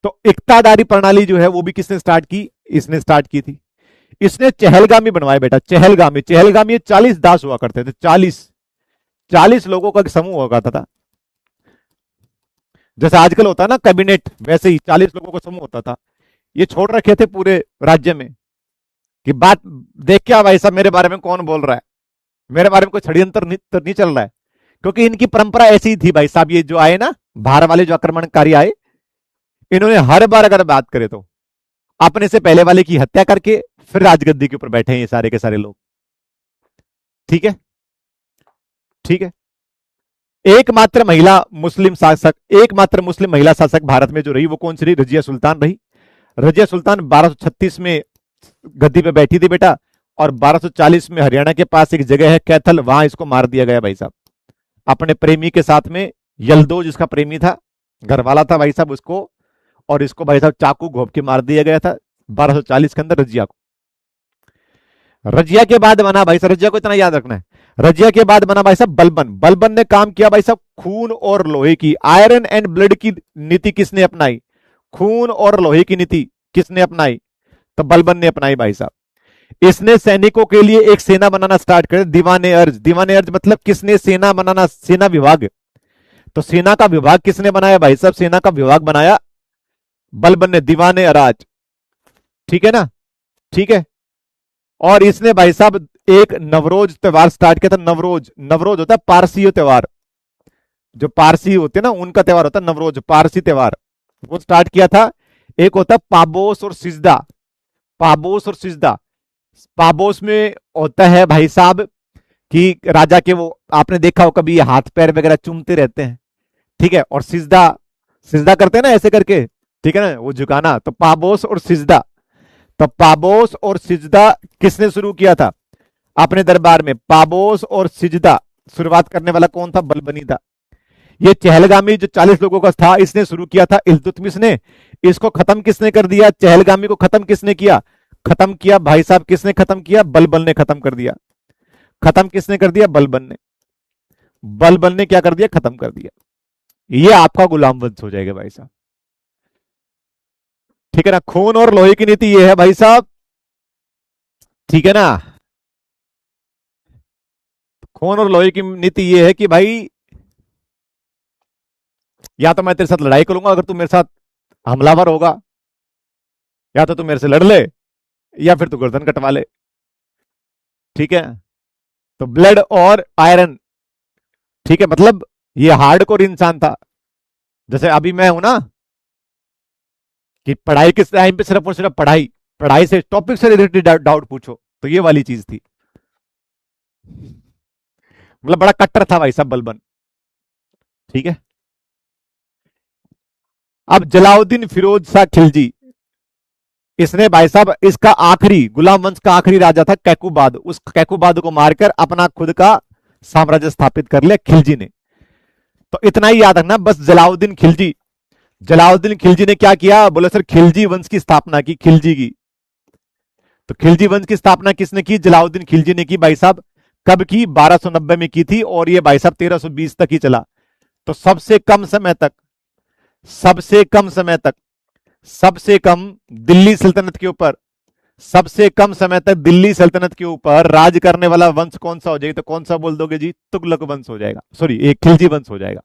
तो इक्तादारी प्रणाली जो है वो भी किसने स्टार्ट की? इसने स्टार्ट की थी। इसने चहलगामी बनवाए बेटा, चहलगामी। चहलगामी 40 दास हुआ करते थे, 40 लोगों का समूह हुआ करता था। जैसे आजकल होता है ना कैबिनेट, वैसे ही 40 लोगों का समूह होता था। ये छोड़ रखे थे पूरे राज्य में कि बात देख क्या भाई साहब मेरे बारे में कौन बोल रहा है, मेरे बारे में कोई षड्यंत्र नहीं चल रहा है। क्योंकि इनकी परंपरा ऐसी ही थी भाई साहब, ये जो आए ना बाहर वाले जो आक्रमणकारी आए, इन्होंने हर बार अगर बात करे तो अपने से पहले वाले की हत्या करके फिर राजगद्दी के ऊपर बैठे हैं ये सारे के सारे लोग, ठीक है? ठीक है। एकमात्र महिला मुस्लिम शासक, एकमात्र मुस्लिम महिला शासक भारत में जो रही वो कौन सी रही? रजिया सुल्तान रही। रजिया सुल्तान 1236 में गद्दी पे बैठी थी बेटा, और 1240 में हरियाणा के पास एक जगह है कैथल, वहां इसको मार दिया गया भाई साहब, अपने प्रेमी के साथ में। यलदो जिसका प्रेमी था, घर वाला था भाई साहब उसको, और इसको भाई साहब चाकू घोप के मार दिया गया था 1240 के अंदर रजिया को। रजिया के बाद बना भाई साहब, रजिया को इतना याद रखना है, रजिया के बाद बना भाई साहब बलबन। बलबन ने काम किया भाई साहब खून और लोहे की, आयरन एंड ब्लड की नीति किसने अपनाई? खून और लोहे की नीति किसने अपनाई? तो बलबन ने अपनाई भाई साहब। इसने सैनिकों के लिए एक सेना बनाना स्टार्ट कर, दीवाने अर्ज। दीवाने अर्ज मतलब किसने सेना बनाना, सेना विभाग। तो सेना का विभाग किसने बनाया भाई साहब? सेना का विभाग बनाया बलबन ने, दीवाने अराज, ठीक है ना? ठीक है। और इसने भाई साहब एक नवरोज त्योहार स्टार्ट किया था। नवरोज, नवरोज होता है पारसी त्योहार, जो पारसी होते हैं ना उनका त्योहार होता है नवरोज, पारसी त्योहार, वो स्टार्ट किया था। एक होता है पाबोस और सिजदा, पाबोस और सिजदा। पाबोस में होता है भाई साहब कि राजा के वो आपने देखा हो कभी हाथ पैर वगैरह चूमते रहते हैं, ठीक है? और सिजदा, सिजदा करते हैं ना ऐसे करके, ठीक है ना, वो झुकाना। तो पाबोस और सिजदा, तो पाबोस और सिजदा किसने शुरू किया था अपने दरबार में? पाबोस और सिजदा शुरुआत करने वाला कौन था? बलबनी था। ये चहलगामी जो 40 लोगों का था, इसने शुरू किया था इल्तुतमिश ने। इसको खत्म किसने कर दिया? चहलगामी को खत्म किसने किया? खत्म किया भाई साहब, किसने खत्म किया? बलबन ने खत्म कर दिया। खत्म किसने कर दिया? बलबन ने। बलबन ने क्या कर दिया? खत्म कर दिया। ये आपका गुलाम वंश हो जाएगा भाई साहब, ठीक है ना। खून और लोहे की नीति ये है भाई साहब, ठीक है ना। खून और लोहे की नीति ये है कि भाई या तो मैं तेरे साथ लड़ाई करूंगा अगर तू मेरे साथ हमलावर होगा, या तो तू मेरे से लड़ ले, या फिर तू गर्दन कटवा ले, ठीक है। तो ब्लड और आयरन, ठीक है, मतलब ये हार्डकोर इंसान था। जैसे अभी मैं हूं ना, कि पढ़ाई किस टाइम पे सिर्फ और सिर्फ पढ़ाई, पढ़ाई से टॉपिक से रिलेटेड डाउट पूछो, तो ये वाली चीज थी। मतलब बड़ा कट्टर था भाई साहब बलबन, ठीक है। अब जलाउद्दीन फिरोज शाह खिलजी, इसने भाई साहब इसका आखिरी गुलाम वंश का आखिरी राजा था कैकुबाद, उस कैकुबाद को मारकर अपना खुद का साम्राज्य स्थापित कर लिया खिलजी ने। तो इतना ही याद रखना बस, जलाउद्दीन खिलजी। जलाउद्दीन खिलजी ने क्या किया? बोले सर खिलजी वंश की स्थापना की, खिलजी की। तो खिलजी वंश की स्थापना किसने की? जलाउद्दीन खिलजी ने की भाई साहब। कब की? 1290 में की थी, और ये भाई साहब 1320 तक ही चला। तो सबसे कम समय तक, सबसे कम समय तक, सबसे कम दिल्ली सल्तनत के ऊपर, सबसे कम समय तक दिल्ली सल्तनत के ऊपर राज करने वाला वंश कौन सा हो जाएगा? तो कौन सा बोल दोगे जी? तुगलक वंश हो जाएगा, सॉरी एक खिलजी वंश हो जाएगा।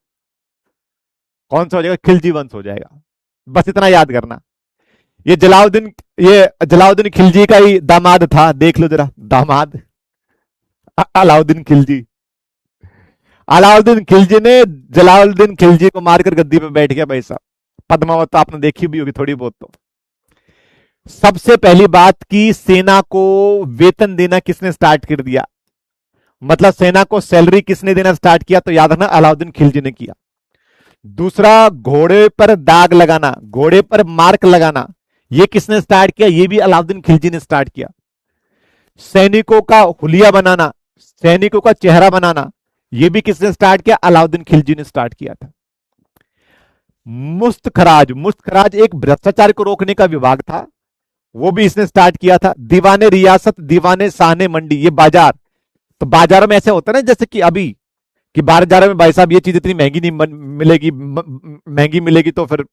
कौन सा हो जाएगा? खिलजी वंश हो जाएगा। बस इतना याद करना। ये जलाउद्दीन, ये जलाउद्दीन खिलजी का ही दामाद था, देख लो जरा, दामाद अलाउद्दीन खिलजी। अलाउद्दीन खिलजी ने जलालुद्दीन खिलजी को मारकर गद्दी पे बैठ गया भाई साहब। पद्मावत तो आपने देखी भी होगी थोड़ी बहुत। तो सबसे पहली बात की सेना को वेतन देना किसने स्टार्ट कर दिया? मतलब सेना को सैलरी किसने देना स्टार्ट किया? तो याद रखना अलाउद्दीन खिलजी ने किया। दूसरा, घोड़े पर दाग लगाना, घोड़े पर मार्क लगाना, यह किसने स्टार्ट किया? यह भी अलाउद्दीन खिलजी ने स्टार्ट किया। सैनिकों का हुलिया बनाना, सैनिकों का चेहरा बनाना, यह भी किसने स्टार्ट किया? अलाउद्दीन खिलजी ने स्टार्ट किया था। मुफ्त खराज, मुफ्त खराज एक भ्रष्टाचार को रोकने का विभाग था, वो भी इसने स्टार्ट किया था। दीवाने रियासत, दीवाने साहने मंडी, ये बाजार। तो बाजारों में ऐसे होता है ना, जैसे कि अभी कि बाजारों में भाई साहब ये चीज इतनी महंगी नहीं मिलेगी, महंगी मिलेगी तो फिर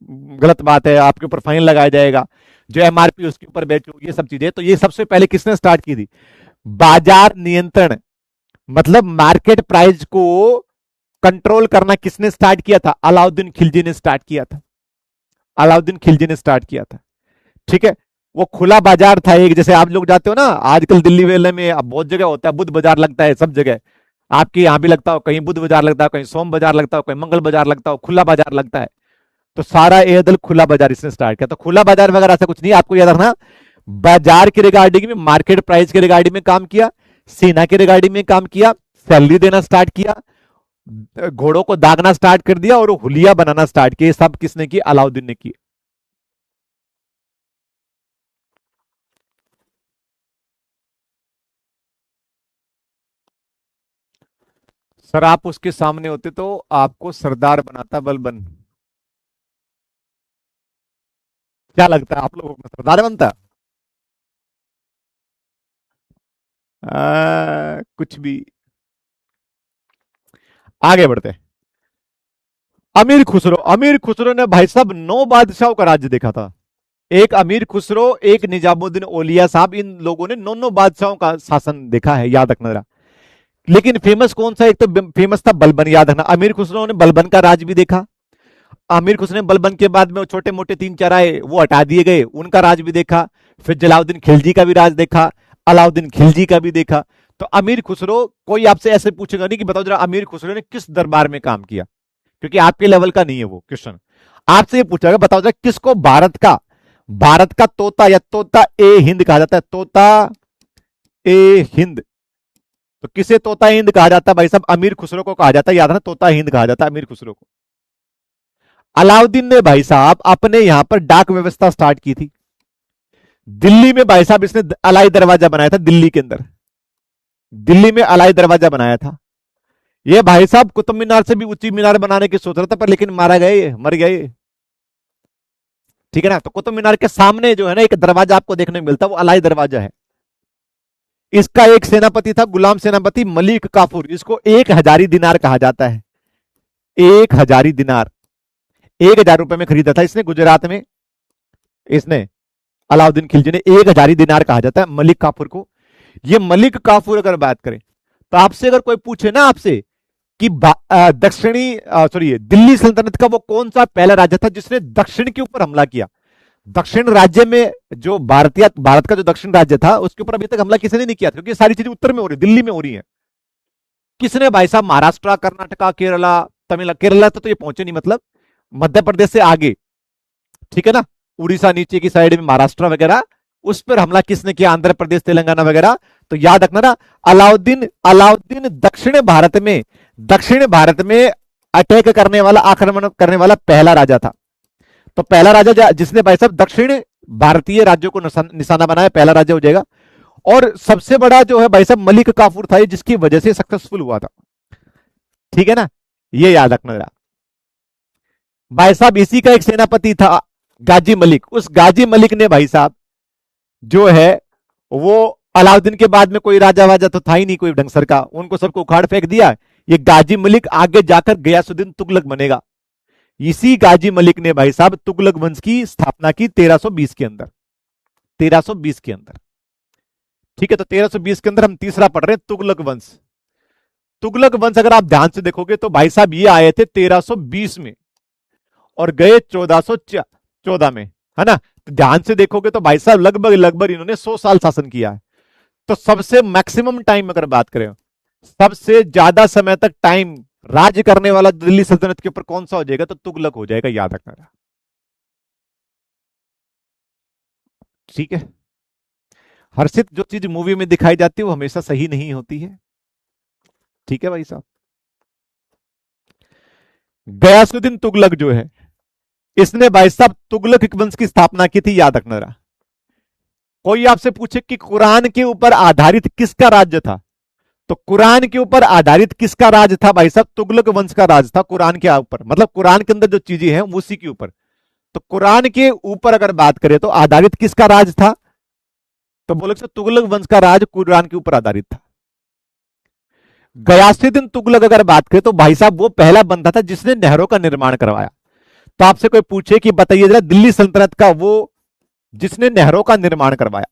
गलत बात है, आपके ऊपर फाइन लगाया जाएगा, जो एमआरपी उसके ऊपर बेचो, ये सब चीजें। तो ये सबसे पहले किसने स्टार्ट की थी? बाजार नियंत्रण, मतलब मार्केट प्राइस को कंट्रोल करना किसने स्टार्ट किया था? अलाउद्दीन खिलजी ने स्टार्ट किया था। अलाउद्दीन खिलजी ने स्टार्ट किया था, ठीक है। वो खुला बाजार था एक, जैसे आप लोग जाते हो ना आजकल दिल्ली वेले में, अब बहुत जगह होता है, बुद्ध बाजार लगता है सब जगह। आपके यहां भी लगता हो, कहीं बुद्ध बाजार लगता है, कहीं सोम बाजार लगता हो, कहीं मंगल बाजार लगता हो, खुला बाजार लगता है। तो सारा एयरदल खुला बाजार इसने स्टार्ट किया। तो खुला बाजार वगैरह ऐसा कुछ नहीं, आपको याद रखना बाजार के रिगार्डिंग में, मार्केट प्राइस के रिगार्डिंग में काम किया, सेना के रिगार्डिंग में काम किया, सैलरी देना स्टार्ट किया, घोड़ों को दागना स्टार्ट कर दिया, और हुलिया बनाना स्टार्ट किया। सब किसने की? अलाउद्दीन ने की। सर आप उसके सामने होते तो आपको सरदार बनाता बलबन। क्या लगता है आप लोगों को सरदार बनता? कुछ भी। आगे बढ़ते हैं। अमीर खुसरो, अमीर खुसरो ने भाई साहब 9 बादशाहों का राज्य देखा था। एक अमीर खुसरो, एक निजामुद्दीन औलिया साहब, इन लोगों ने 9 बादशाहों का शासन देखा है, याद रखना जरा। लेकिन फेमस कौन सा? एक तो फेमस था बलबन, याद रखना। अमीर खुसरो ने बलबन का राज भी देखा। अमीर खुसरो ने बलबन के बाद में वो छोटे मोटे 3-4 आए, वो हटा दिए गए, उनका राज भी देखा। फिर जलाउद्दीन खिलजी का भी राज देखा, अलाउद्दीन खिलजी का भी देखा। तो अमीर खुसरो, कोई आपसे ऐसे पूछेगा नहीं कि बताओ जरा अमीर खुसरो ने किस दरबार में काम किया, क्योंकि आपके लेवल का नहीं है वो क्वेश्चन। आपसे ये पूछा बताओ जरा किसको भारत का तोता या तोता ए हिंद कहा जाता है? तोता ए हिंद। तो किसे तोता हिंद कहा जाता है भाई साहब? अमीर खुसरो को कहा जाता है, याद है ना, तोता हिंद कहा जाता है अमीर खुसरो को। अलाउद्दीन ने भाई साहब अपने यहां पर डाक व्यवस्था स्टार्ट की थी। दिल्ली में भाई साहब इसने अलाई दरवाजा बनाया था, दिल्ली के अंदर, दिल्ली में अलाई दरवाजा बनाया था। ये भाई साहब कुतुब मीनार से भी ऊंची मीनार बनाने की सोच रहा था, पर लेकिन मारा गया, ये मर गया ये। ठीक है ना। तो कुतुब मीनार के सामने जो है ना एक दरवाजा आपको देखने को मिलता है, वो अलाई दरवाजा है। इसका एक सेनापति था, गुलाम सेनापति मलिक काफूर, इसको 1000 दिनार कहा जाता है। 1000 दिनार, 1000 रुपए में खरीदा था इसने गुजरात में। इसने अलाउद्दीन खिलजी ने 1000 दिनार कहा जाता है मलिक काफूर को। ये मलिक काफूर अगर बात करें तो आपसे अगर कोई पूछे ना आपसे कि दक्षिणी सॉरी दिल्ली सल्तनत का वो कौन सा पहला राज्य था जिसने दक्षिण के ऊपर हमला किया, दक्षिण राज्य में जो भारत का जो दक्षिण राज्य था उसके ऊपर अभी तक हमला किसी ने नहीं किया था, क्योंकि सारी चीजें उत्तर में हो रही, दिल्ली में हो रही है। किसने भाई साहब? महाराष्ट्र, कर्नाटका, केरला, तमिलनाडु, केरला तो ये पहुंचे नहीं, मतलब मध्य प्रदेश से आगे, ठीक है ना, उड़ीसा नीचे की साइड में महाराष्ट्र वगैरह, उस पर हमला किसने किया? आंध्र प्रदेश, तेलंगाना वगैरह। तो याद रखना ना, अलाउद्दीन अलाउद्दीन दक्षिण भारत में अटैक करने वाला, आक्रमण करने वाला पहला राजा था। तो पहला राजा जिसने भाई साहब दक्षिण भारतीय राज्यों को निशाना बनाया, पहला राजा हो जाएगा। और सबसे बड़ा जो है भाई साहब मलिक काफूर था, ये जिसकी वजह से सक्सेसफुल हुआ था। ठीक है ना, ये याद रखना जरा। भाई साहब इसी का एक सेनापति था गाजी मलिक। उस गाजी मलिक ने भाई साहब जो है वो अलाउद्दीन के बाद में कोई राजा वाजा तो था ही नहीं कोई ढंग सर का, उनको सबको उखाड़ फेंक दिया। ये गाजी मलिक आगे जाकर गयासुद्दीन तुगलक बनेगा। इसी गाजी मलिक ने भाई साहब तुगलक वंश की स्थापना की 1320 के अंदर, 1320 के अंदर। ठीक है, तो 1320 के अंदर हम तीसरा पढ़ रहे हैं, तुगलक वंश। तुगलक वंश अगर आप ध्यान से देखोगे तो भाई साहब ये आए थे 1320 में और गए 1414 में, है ना। तो ध्यान से देखोगे तो भाई साहब लगभग लगभग इन्होंने 100 साल शासन किया है। तो सबसे मैक्सिमम टाइम अगर बात करें, सबसे ज्यादा समय तक टाइम राज्य करने वाला दिल्ली सल्तनत के ऊपर कौन सा हो जाएगा? तो तुगलक हो जाएगा, याद रखना। ठीक है, हर्षित जो चीज मूवी में दिखाई जाती है वो हमेशा सही नहीं होती है। ठीक है भाई साहब। गयासुद्दीन तुगलक जो है, इसने भाई साहब तुगलक वंश की स्थापना की थी, याद रखना। कोई आपसे पूछे कि कुरान के ऊपर आधारित किसका राज्य था, तो कुरान के ऊपर आधारित किसका राज था? भाई साहब तुगलक वंश का राज था कुरान के ऊपर, मतलब कुरान के अंदर जो चीजें हैं उसी के ऊपर। तो कुरान के ऊपर अगर बात करें तो आधारित किसका राज था? तो बोले तुगलक वंश का राज कुरान के ऊपर आधारित था। गयासुद्दीन तुगलक अगर बात करें तो भाई साहब वो पहला बंदा था जिसने नहरों का निर्माण करवाया। तो आपसे कोई पूछे कि बताइए जरा दिल्ली सल्तनत का वो जिसने नहरों का निर्माण करवाया,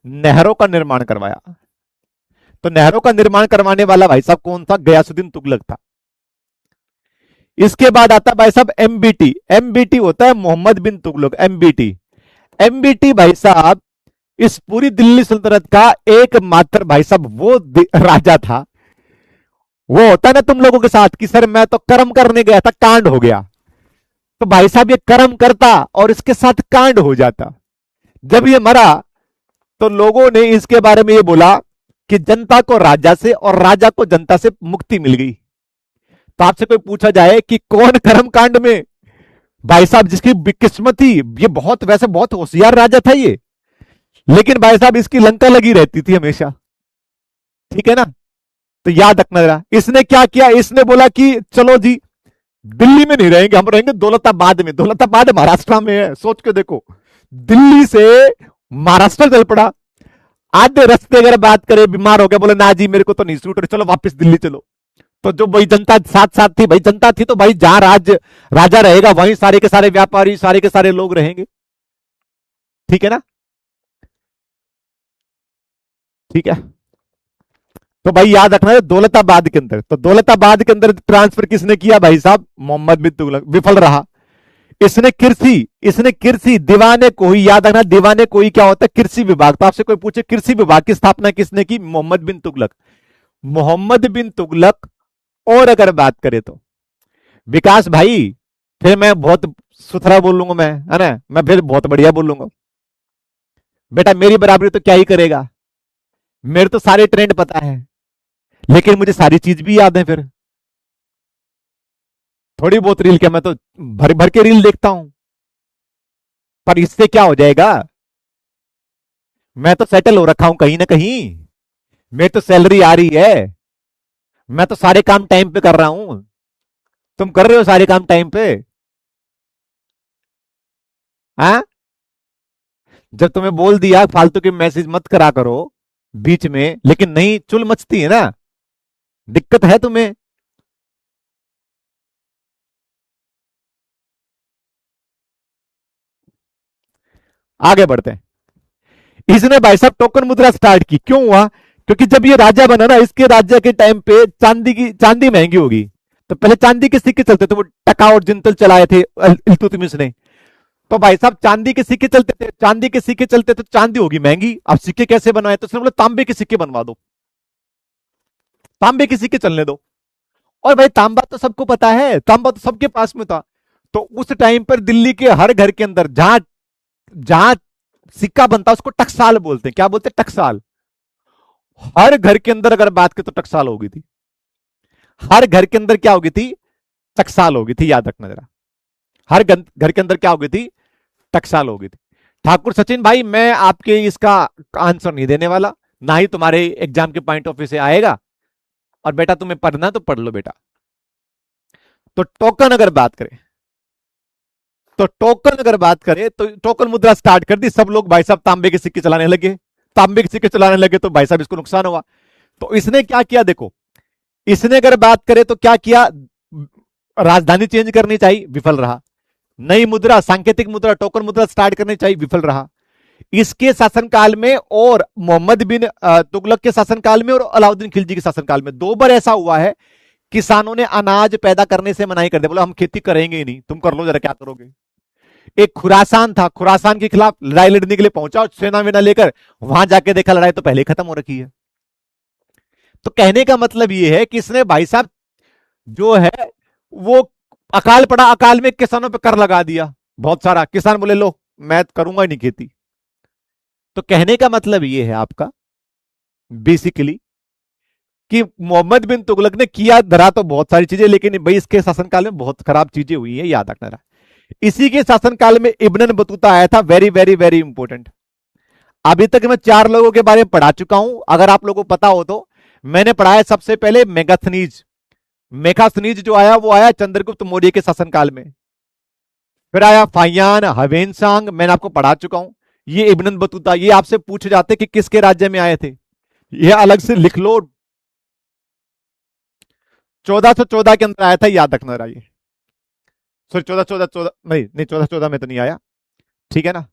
नहरों का निर्माण करवाया, तो नहरों का निर्माण करवाने वाला भाई साहब कौन था? गयासुद्दीन तुगलक था। इसके बाद आता भाई साहब एमबीटी। एमबीटी होता है मोहम्मद बिन तुगलक, एमबीटी। एमबीटी भाई साहब इस पूरी दिल्ली सल्तनत का एकमात्र भाई साहब वो राजा था। वो होता है ना तुम लोगों के साथ कि सर मैं तो कर्म करने गया था, कांड हो गया, तो भाई साहब ये कर्म करता और इसके साथ कांड हो जाता। जब ये मरा तो लोगों ने इसके बारे में ये बोला कि जनता को राजा से और राजा को जनता से मुक्ति मिल गई। तो आपसे कोई पूछा जाए कि कौन कर्म कांड में, भाई साहब जिसकी किस्मत थी, ये बहुत वैसे बहुत होशियार राजा था ये, लेकिन भाई साहब इसकी लंका लगी रहती थी हमेशा। ठीक है ना, तो याद रखना जरा। इसने क्या किया? इसने बोला कि चलो जी दिल्ली में नहीं रहेंगे, हम रहेंगे दौलताबाद में। दौलताबाद महाराष्ट्र में है, सोच के देखो, दिल्ली से महाराष्ट्र चल पड़ा। आधे रास्ते अगर बात करें बीमार हो गया, बोले ना जी मेरे को तो नहीं सूट रही, चलो वापस दिल्ली चलो। तो जो भाई जनता साथ साथ थी, भाई जनता थी तो भाई जहां राजा रहेगा वहीं सारे के सारे व्यापारी, सारे के सारे लोग रहेंगे। ठीक है ना, ठीक है। तो भाई याद रखना है दौलताबाद के अंदर, तो दौलताबाद के अंदर ट्रांसफर किसने किया? भाई साहब मोहम्मद बिन तुगलक। विफल रहा। इसने कृषि दीवाने कोई, याद रखना दीवाने कोई क्या होता है? कृषि विभाग। तो आपसे कोई पूछे कृषि विभाग की स्थापना किसने की? मोहम्मद बिन तुगलक। मोहम्मद बिन तुगलक। और अगर बात करें तो विकास भाई, फिर मैं बहुत सुथरा बोलूंगा, मैं है ना, मैं फिर बहुत बढ़िया बोलूंगा। बेटा मेरी बराबरी तो क्या ही करेगा, मेरे तो सारे ट्रेंड पता है, लेकिन मुझे सारी चीज भी याद है। फिर थोड़ी बहुत रील क्या, मैं तो भर भर के रील देखता हूं, पर इससे क्या हो जाएगा? मैं तो सेटल हो रखा हूं कहीं ना कहीं, मेरी तो सैलरी आ रही है, मैं तो सारे काम टाइम पे कर रहा हूं, तुम कर रहे हो सारे काम टाइम पे? हाँ, जब तुम्हें बोल दिया फालतू के मैसेज मत करा करो बीच में, लेकिन नहीं, चुल मचती है ना, दिक्कत है तुम्हें। आगे बढ़ते हैं। इसने भाई साहब टोकन मुद्रा स्टार्ट की, क्यों हुआ? क्योंकि जब ये राजा बना ना, इसके राज्य के टाइम पे चांदी महंगी होगी। तो पहले चांदी के सिक्के चलते थे, वो टका और जिंतल चलाए थे इल्तुतमिश ने। तो भाई साहब चांदी के सिक्के चलते थे, चांदी के सिक्के चलते थे, चांदी होगी महंगी। अब सिक्के कैसे बनवाए? तो उसने बोला तांबे के सिक्के बनवा दो, तांबे के सिक्के चलने दो। और भाई तांबा तो सबको पता है, तांबा तो सबके पास में था। तो उस टाइम पर दिल्ली के हर घर के अंदर जहां जहां सिक्का बनता उसको टकसाल बोलते हैं। क्या बोलते हैं? टकसाल। हर घर के अंदर अगर बात करें तो टकसाल होगी थी। हर घर के अंदर क्या होगी थी? टकसाल होगी थी, याद रखना जरा। हर घर के अंदर क्या होगी थी? टकसाल होगी थी। ठाकुर सचिन भाई, मैं आपके इसका आंसर नहीं देने वाला, ना ही तुम्हारे एग्जाम के पॉइंट ऑफ व्यू से आएगा। और बेटा तुम्हें पढ़ना तो पढ़ लो बेटा। तो टोकन अगर बात करें, तो टोकन मुद्रा स्टार्ट कर दी, सब लोग भाई साहब तांबे के सिक्के चलाने लगे। तांबे के सिक्के चलाने लगे तो भाई साहब इसको नुकसान हुआ। तो इसने क्या किया देखो, इसने अगर बात करें तो क्या किया, राजधानी चेंज करनी चाहिए, विफल रहा। नई मुद्रा, सांकेतिक मुद्रा, टोकन मुद्रा स्टार्ट करनी चाहिए, विफल रहा। इसके शासनकाल में और मोहम्मद बिन तुगलक के शासनकाल में और अलाउद्दीन खिलजी के शासनकाल में 2 बार ऐसा हुआ है, किसानों ने अनाज पैदा करने से मनाही कर दिया, बोला हम खेती करेंगे ही नहीं, तुम कर लो जरा क्या करोगे। एक खुरासान था, खुरासान के खिलाफ लड़ाई लड़ने के लिए पहुंचा, सेना वेना लेकर, वहां जाके देखा लड़ाई तो पहले खत्म हो रखी है। तो कहने का मतलब यह है कि इसने भाई साहब जो है वो अकाल पड़ा, अकाल में किसानों पे कर लगा दिया बहुत सारा। किसान बोले लो मैं करूंगा ही नहीं खेती। तो कहने का मतलब यह है आपका बेसिकली कि मोहम्मद बिन तुगलक ने किया धरा तो बहुत सारी चीजें, लेकिन भाई इसके शासनकाल में बहुत खराब चीजें हुई है, याद रखना। इसी के शासनकाल में इब्न बतूता आया था, वेरी वेरी वेरी इंपॉर्टेंट। अभी तक मैं 4 लोगों के बारे में पढ़ा चुका हूं, अगर आप लोगों को पता हो तो। मैंने पढ़ा है सबसे पहले मेगाथनीज। मेगाथनीज जो आया वो आया चंद्रगुप्त मौर्य के शासनकाल में। फिर आया फाहियान, हवेनसांग, मैंने आपको पढ़ा चुका हूं। ये इब्न बतूता, ये आपसे पूछे जाते कि किसके राज्य में आए थे, ये अलग से लिख लो। 1414 के अंदर आया था, याद रखना रहा। ये सॉरी 1414 नहीं नहीं, 1414 में तो नहीं आया, ठीक है ना।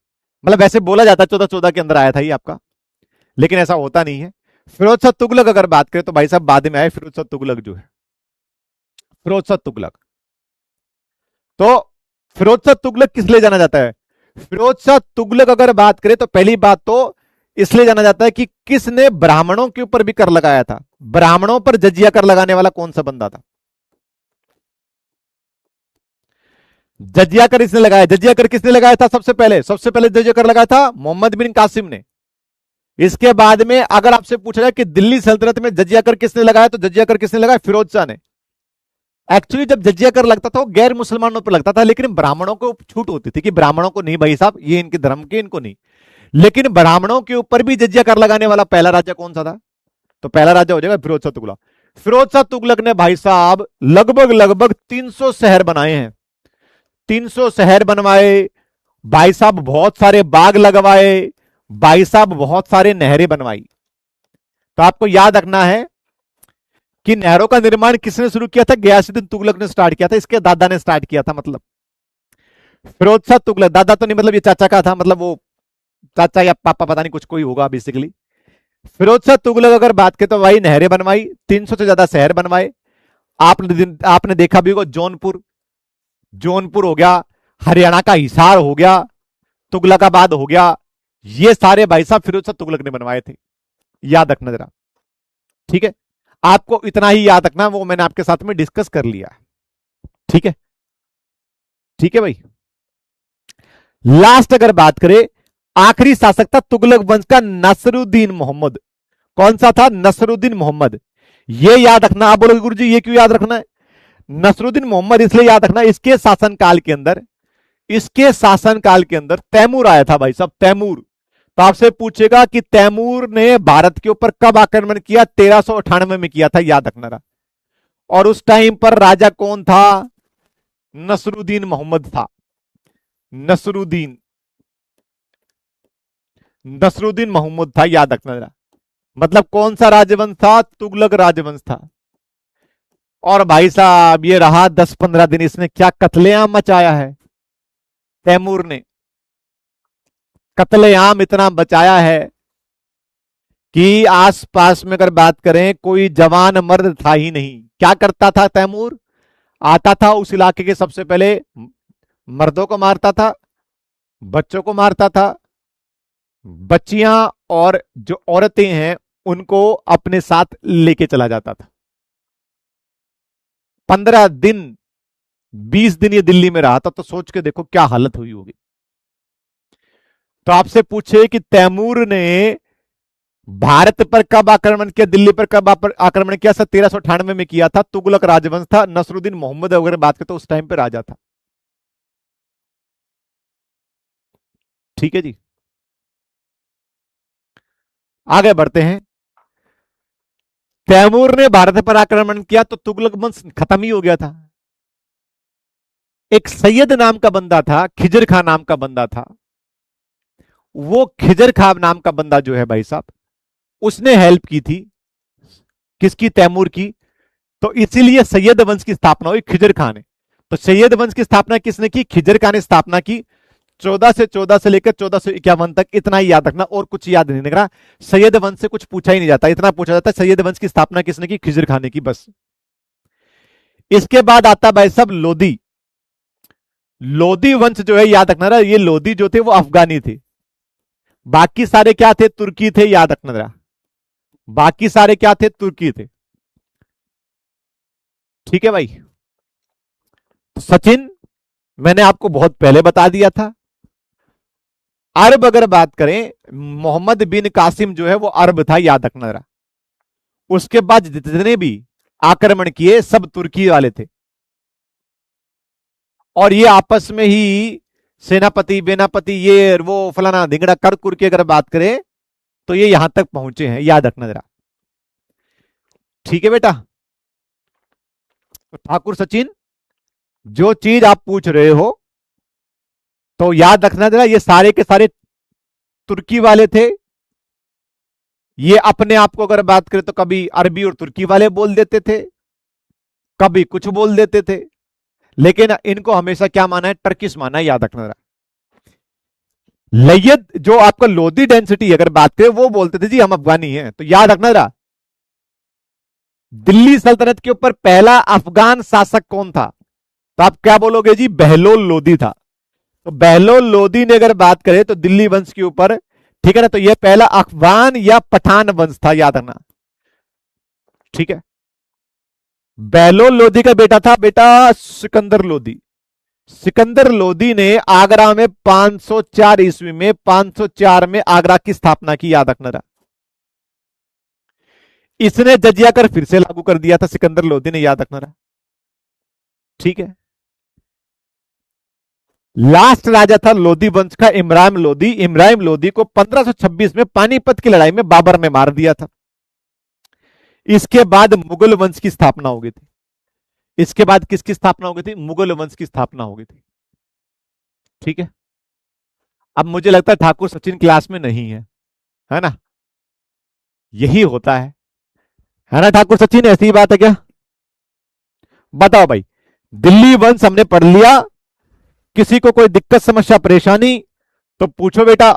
मतलब वैसे बोला जाता है 1414 के अंदर आया था ये आपका, लेकिन ऐसा होता नहीं है। फिरोज शाह तुगलक अगर बात करें तो भाई साहब बाद में आए फिरोज शाह तुगलक जो है, फिरोज शाह तुगलक। तो फिरोज शाह तुगलक किस लिए जाना जाता है? फिरोज शाह तुगलक अगर बात करें तो पहली बात तो इसलिए जाना जाता है कि किसने ब्राह्मणों के ऊपर भी कर लगाया था। ब्राह्मणों पर जजिया कर लगाने वाला कौन सा बंदा था? जजिया कर इसने लगाया। जजिया कर किसने लगाया था? सबसे पहले जजिया कर लगाया था मोहम्मद बिन कासिम ने। इसके बाद में अगर आपसे पूछा जाए कि दिल्ली सल्तनत में जजिया कर किसने लगाया, तो जजिया कर किसने लगाया? फिरोज शाह ने। एक्चुअली जब जजिया कर लगता था वो गैर मुसलमानों पर लगता था, लेकिन ब्राह्मणों को छूट होती थी कि ब्राह्मणों को नहीं भाई साहब, ये इनके धर्म के, इनको नहीं। लेकिन ब्राह्मणों के ऊपर भी जजिया कर लगाने वाला पहला राजा कौन सा था? तो पहला राजा हो जाएगा फिरोज शाह तुगलक। फिरोज शाह तुगलक ने भाई साहब लगभग लगभग 300 शहर बनाए हैं। 300 शहर बनवाए भाई साहब, बहुत सारे बाग लगवाए भाई साहब, बहुत सारे नहरें बनवाई। तो आपको याद रखना है कि नहरों का निर्माण किसने शुरू किया था? गयासुद्दीन तुगलक ने स्टार्ट किया था, इसके दादा ने स्टार्ट किया था। मतलब फिरोज शाह तुगलक, दादा तो नहीं, मतलब ये चाचा का था, मतलब वो चाचा या पापा पता नहीं, कुछ कोई होगा बेसिकली। फिरोज शाह तुगलक अगर बात करें तो भाई नहरें बनवाई, 300 से ज्यादा शहर बनवाए। आपने देखा भी होगा जौनपुर, जौनपुर हो गया, हरियाणा का हिसार हो गया, तुगलकाबाद हो गया, ये सारे भाई साहब फिरोज शाह तुगलक ने बनवाए थे, याद रखना जरा, ठीक है। आपको इतना ही याद रखना, वो मैंने आपके साथ में डिस्कस कर लिया, ठीक है, ठीक है भाई। लास्ट अगर बात करें, आखिरी शासक था तुगलक वंश का नसरुद्दीन मोहम्मद। कौन सा था? नसरुद्दीन मोहम्मद। ये याद रखना। आप बोलोगे गुरुजी ये क्यों याद रखना है? नसरुद्दीन मोहम्मद इसलिए याद रखना, इसके शासनकाल के अंदर तैमूर आया था भाई साहब, तैमूर। तो आपसे पूछेगा कि तैमूर ने भारत के ऊपर कब आक्रमण किया? 1398 में किया था, याद रखना रहा। और उस टाइम पर राजा कौन था? नसरुद्दीन मोहम्मद था। नसरुद्दीन नसरुद्दीन मोहम्मद था, याद रखना जरा। मतलब कौन सा राजवंश था? तुगलक राजवंश था। और भाई साहब ये रहा 10-15 दिन, इसने क्या कत्लेआम मचाया है तैमूर ने। कत्लेआम इतना बचाया है कि आसपास में अगर बात करें कोई जवान मर्द था ही नहीं। क्या करता था तैमूर? आता था उस इलाके के सबसे पहले मर्दों को मारता था, बच्चों को मारता था, बच्चियां और जो औरतें हैं उनको अपने साथ लेके चला जाता था। 15 दिन, 20 दिन ये दिल्ली में रहा था, तो सोच के देखो क्या हालत हुई होगी। तो आपसे पूछे कि तैमूर ने भारत पर कब आक्रमण किया, दिल्ली पर कब आक्रमण किया? 1398 में किया था। तुगलक राजवंश था, नसरुद्दीन मोहम्मद अगर बात करें तो उस टाइम पे राजा था। ठीक है जी, आगे बढ़ते हैं। तैमूर ने भारत पर आक्रमण किया तो तुगलक वंश खत्म ही हो गया था। एक सैयद नाम का बंदा था, खिजर खान नाम का बंदा था। वो खिजर खान नाम का बंदा जो है भाई साहब, उसने हेल्प की थी। किसकी? तैमूर की। तो इसीलिए सैयद वंश की स्थापना हुई, खिजर खान ने। तो सैयद वंश की स्थापना किसने की? खिजर खान ने स्थापना की। 14 से लेकर 1451 तक, इतना ही याद रखना, और कुछ याद नहीं रखना। सैयद वंश से कुछ पूछा ही नहीं जाता, इतना पूछा जाता है सैयद वंश की स्थापना किसने की? खिजर खान ने की, बस। इसके बाद आता भाई साहब लोधी। लोधी वंश जो है, याद रखना, ये लोधी जो थे वो अफगानी थे। बाकी सारे क्या थे? तुर्की थे, याद रखना जरा। बाकी सारे क्या थे? तुर्की थे। ठीक है भाई। तो सचिन, मैंने आपको बहुत पहले बता दिया था। अरब अगर बात करें, मोहम्मद बिन कासिम जो है वो अरब था, याद रखना जरा। उसके बाद जितने भी आक्रमण किए सब तुर्की वाले थे। और ये आपस में ही सेनापति बेनापति ये वो फलाना धिंगड़ा कर कुर के अगर बात करें तो ये यहां तक पहुंचे हैं, याद रखना जरा। ठीक है बेटा। तो ठाकुर सचिन, जो चीज आप पूछ रहे हो तो याद रखना जरा, ये सारे के सारे तुर्की वाले थे। ये अपने आप को अगर बात करें तो कभी अरबी और तुर्की वाले बोल देते थे, कभी कुछ बोल देते थे, लेकिन इनको हमेशा क्या माना है? टर्किश माना है, याद रखना जरा। लैयद जो आपका लोधी डेंसिटी अगर बात करें वो बोलते थे जी हम अफगानी हैं, तो याद रखना जरा। दिल्ली सल्तनत के ऊपर पहला अफगान शासक कौन था? तो आप क्या बोलोगे जी? बहलोल लोधी था। तो बहलोल लोधी ने अगर बात करें तो दिल्ली वंश के ऊपर, ठीक है ना, तो यह पहला अफगान या पठान वंश था, याद रखना। ठीक है। बहलोल लोधी का बेटा था बेटा सिकंदर लोधी। सिकंदर लोधी ने आगरा में 504 ईस्वी में, 504 में आगरा की स्थापना की, याद रखना। इसने जजिया कर फिर से लागू कर दिया था सिकंदर लोधी ने, याद रखना। ठीक है। लास्ट राजा था लोधी वंश का इमराम लोधी। इमराम लोधी को 1526 में पानीपत की लड़ाई में बाबर ने मार दिया था। इसके बाद मुगल वंश की स्थापना हो गई थी। इसके बाद किसकी स्थापना हो गई थी? मुगल वंश की स्थापना हो गई थी। ठीक है। अब मुझे लगता है ठाकुर सचिन क्लास में नहीं है ना? यही होता है ना ठाकुर सचिन? ऐसी ही बात है क्या? बताओ भाई। दिल्ली वंश हमने पढ़ लिया। किसी को कोई दिक्कत समस्या परेशानी तो पूछो बेटा।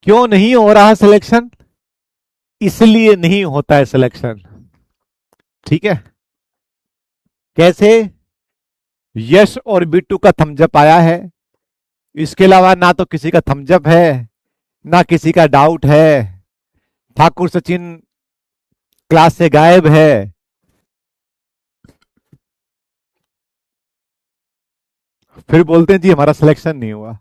क्यों नहीं हो रहा सिलेक्शन? इसलिए नहीं होता है सिलेक्शन। ठीक है। कैसे? यश और बिट्टू का थम्सअप आया है। इसके अलावा ना तो किसी का थम्सअप है, ना किसी का डाउट है। ठाकुर सचिन क्लास से गायब है। फिर बोलते हैं जी हमारा सिलेक्शन नहीं हुआ।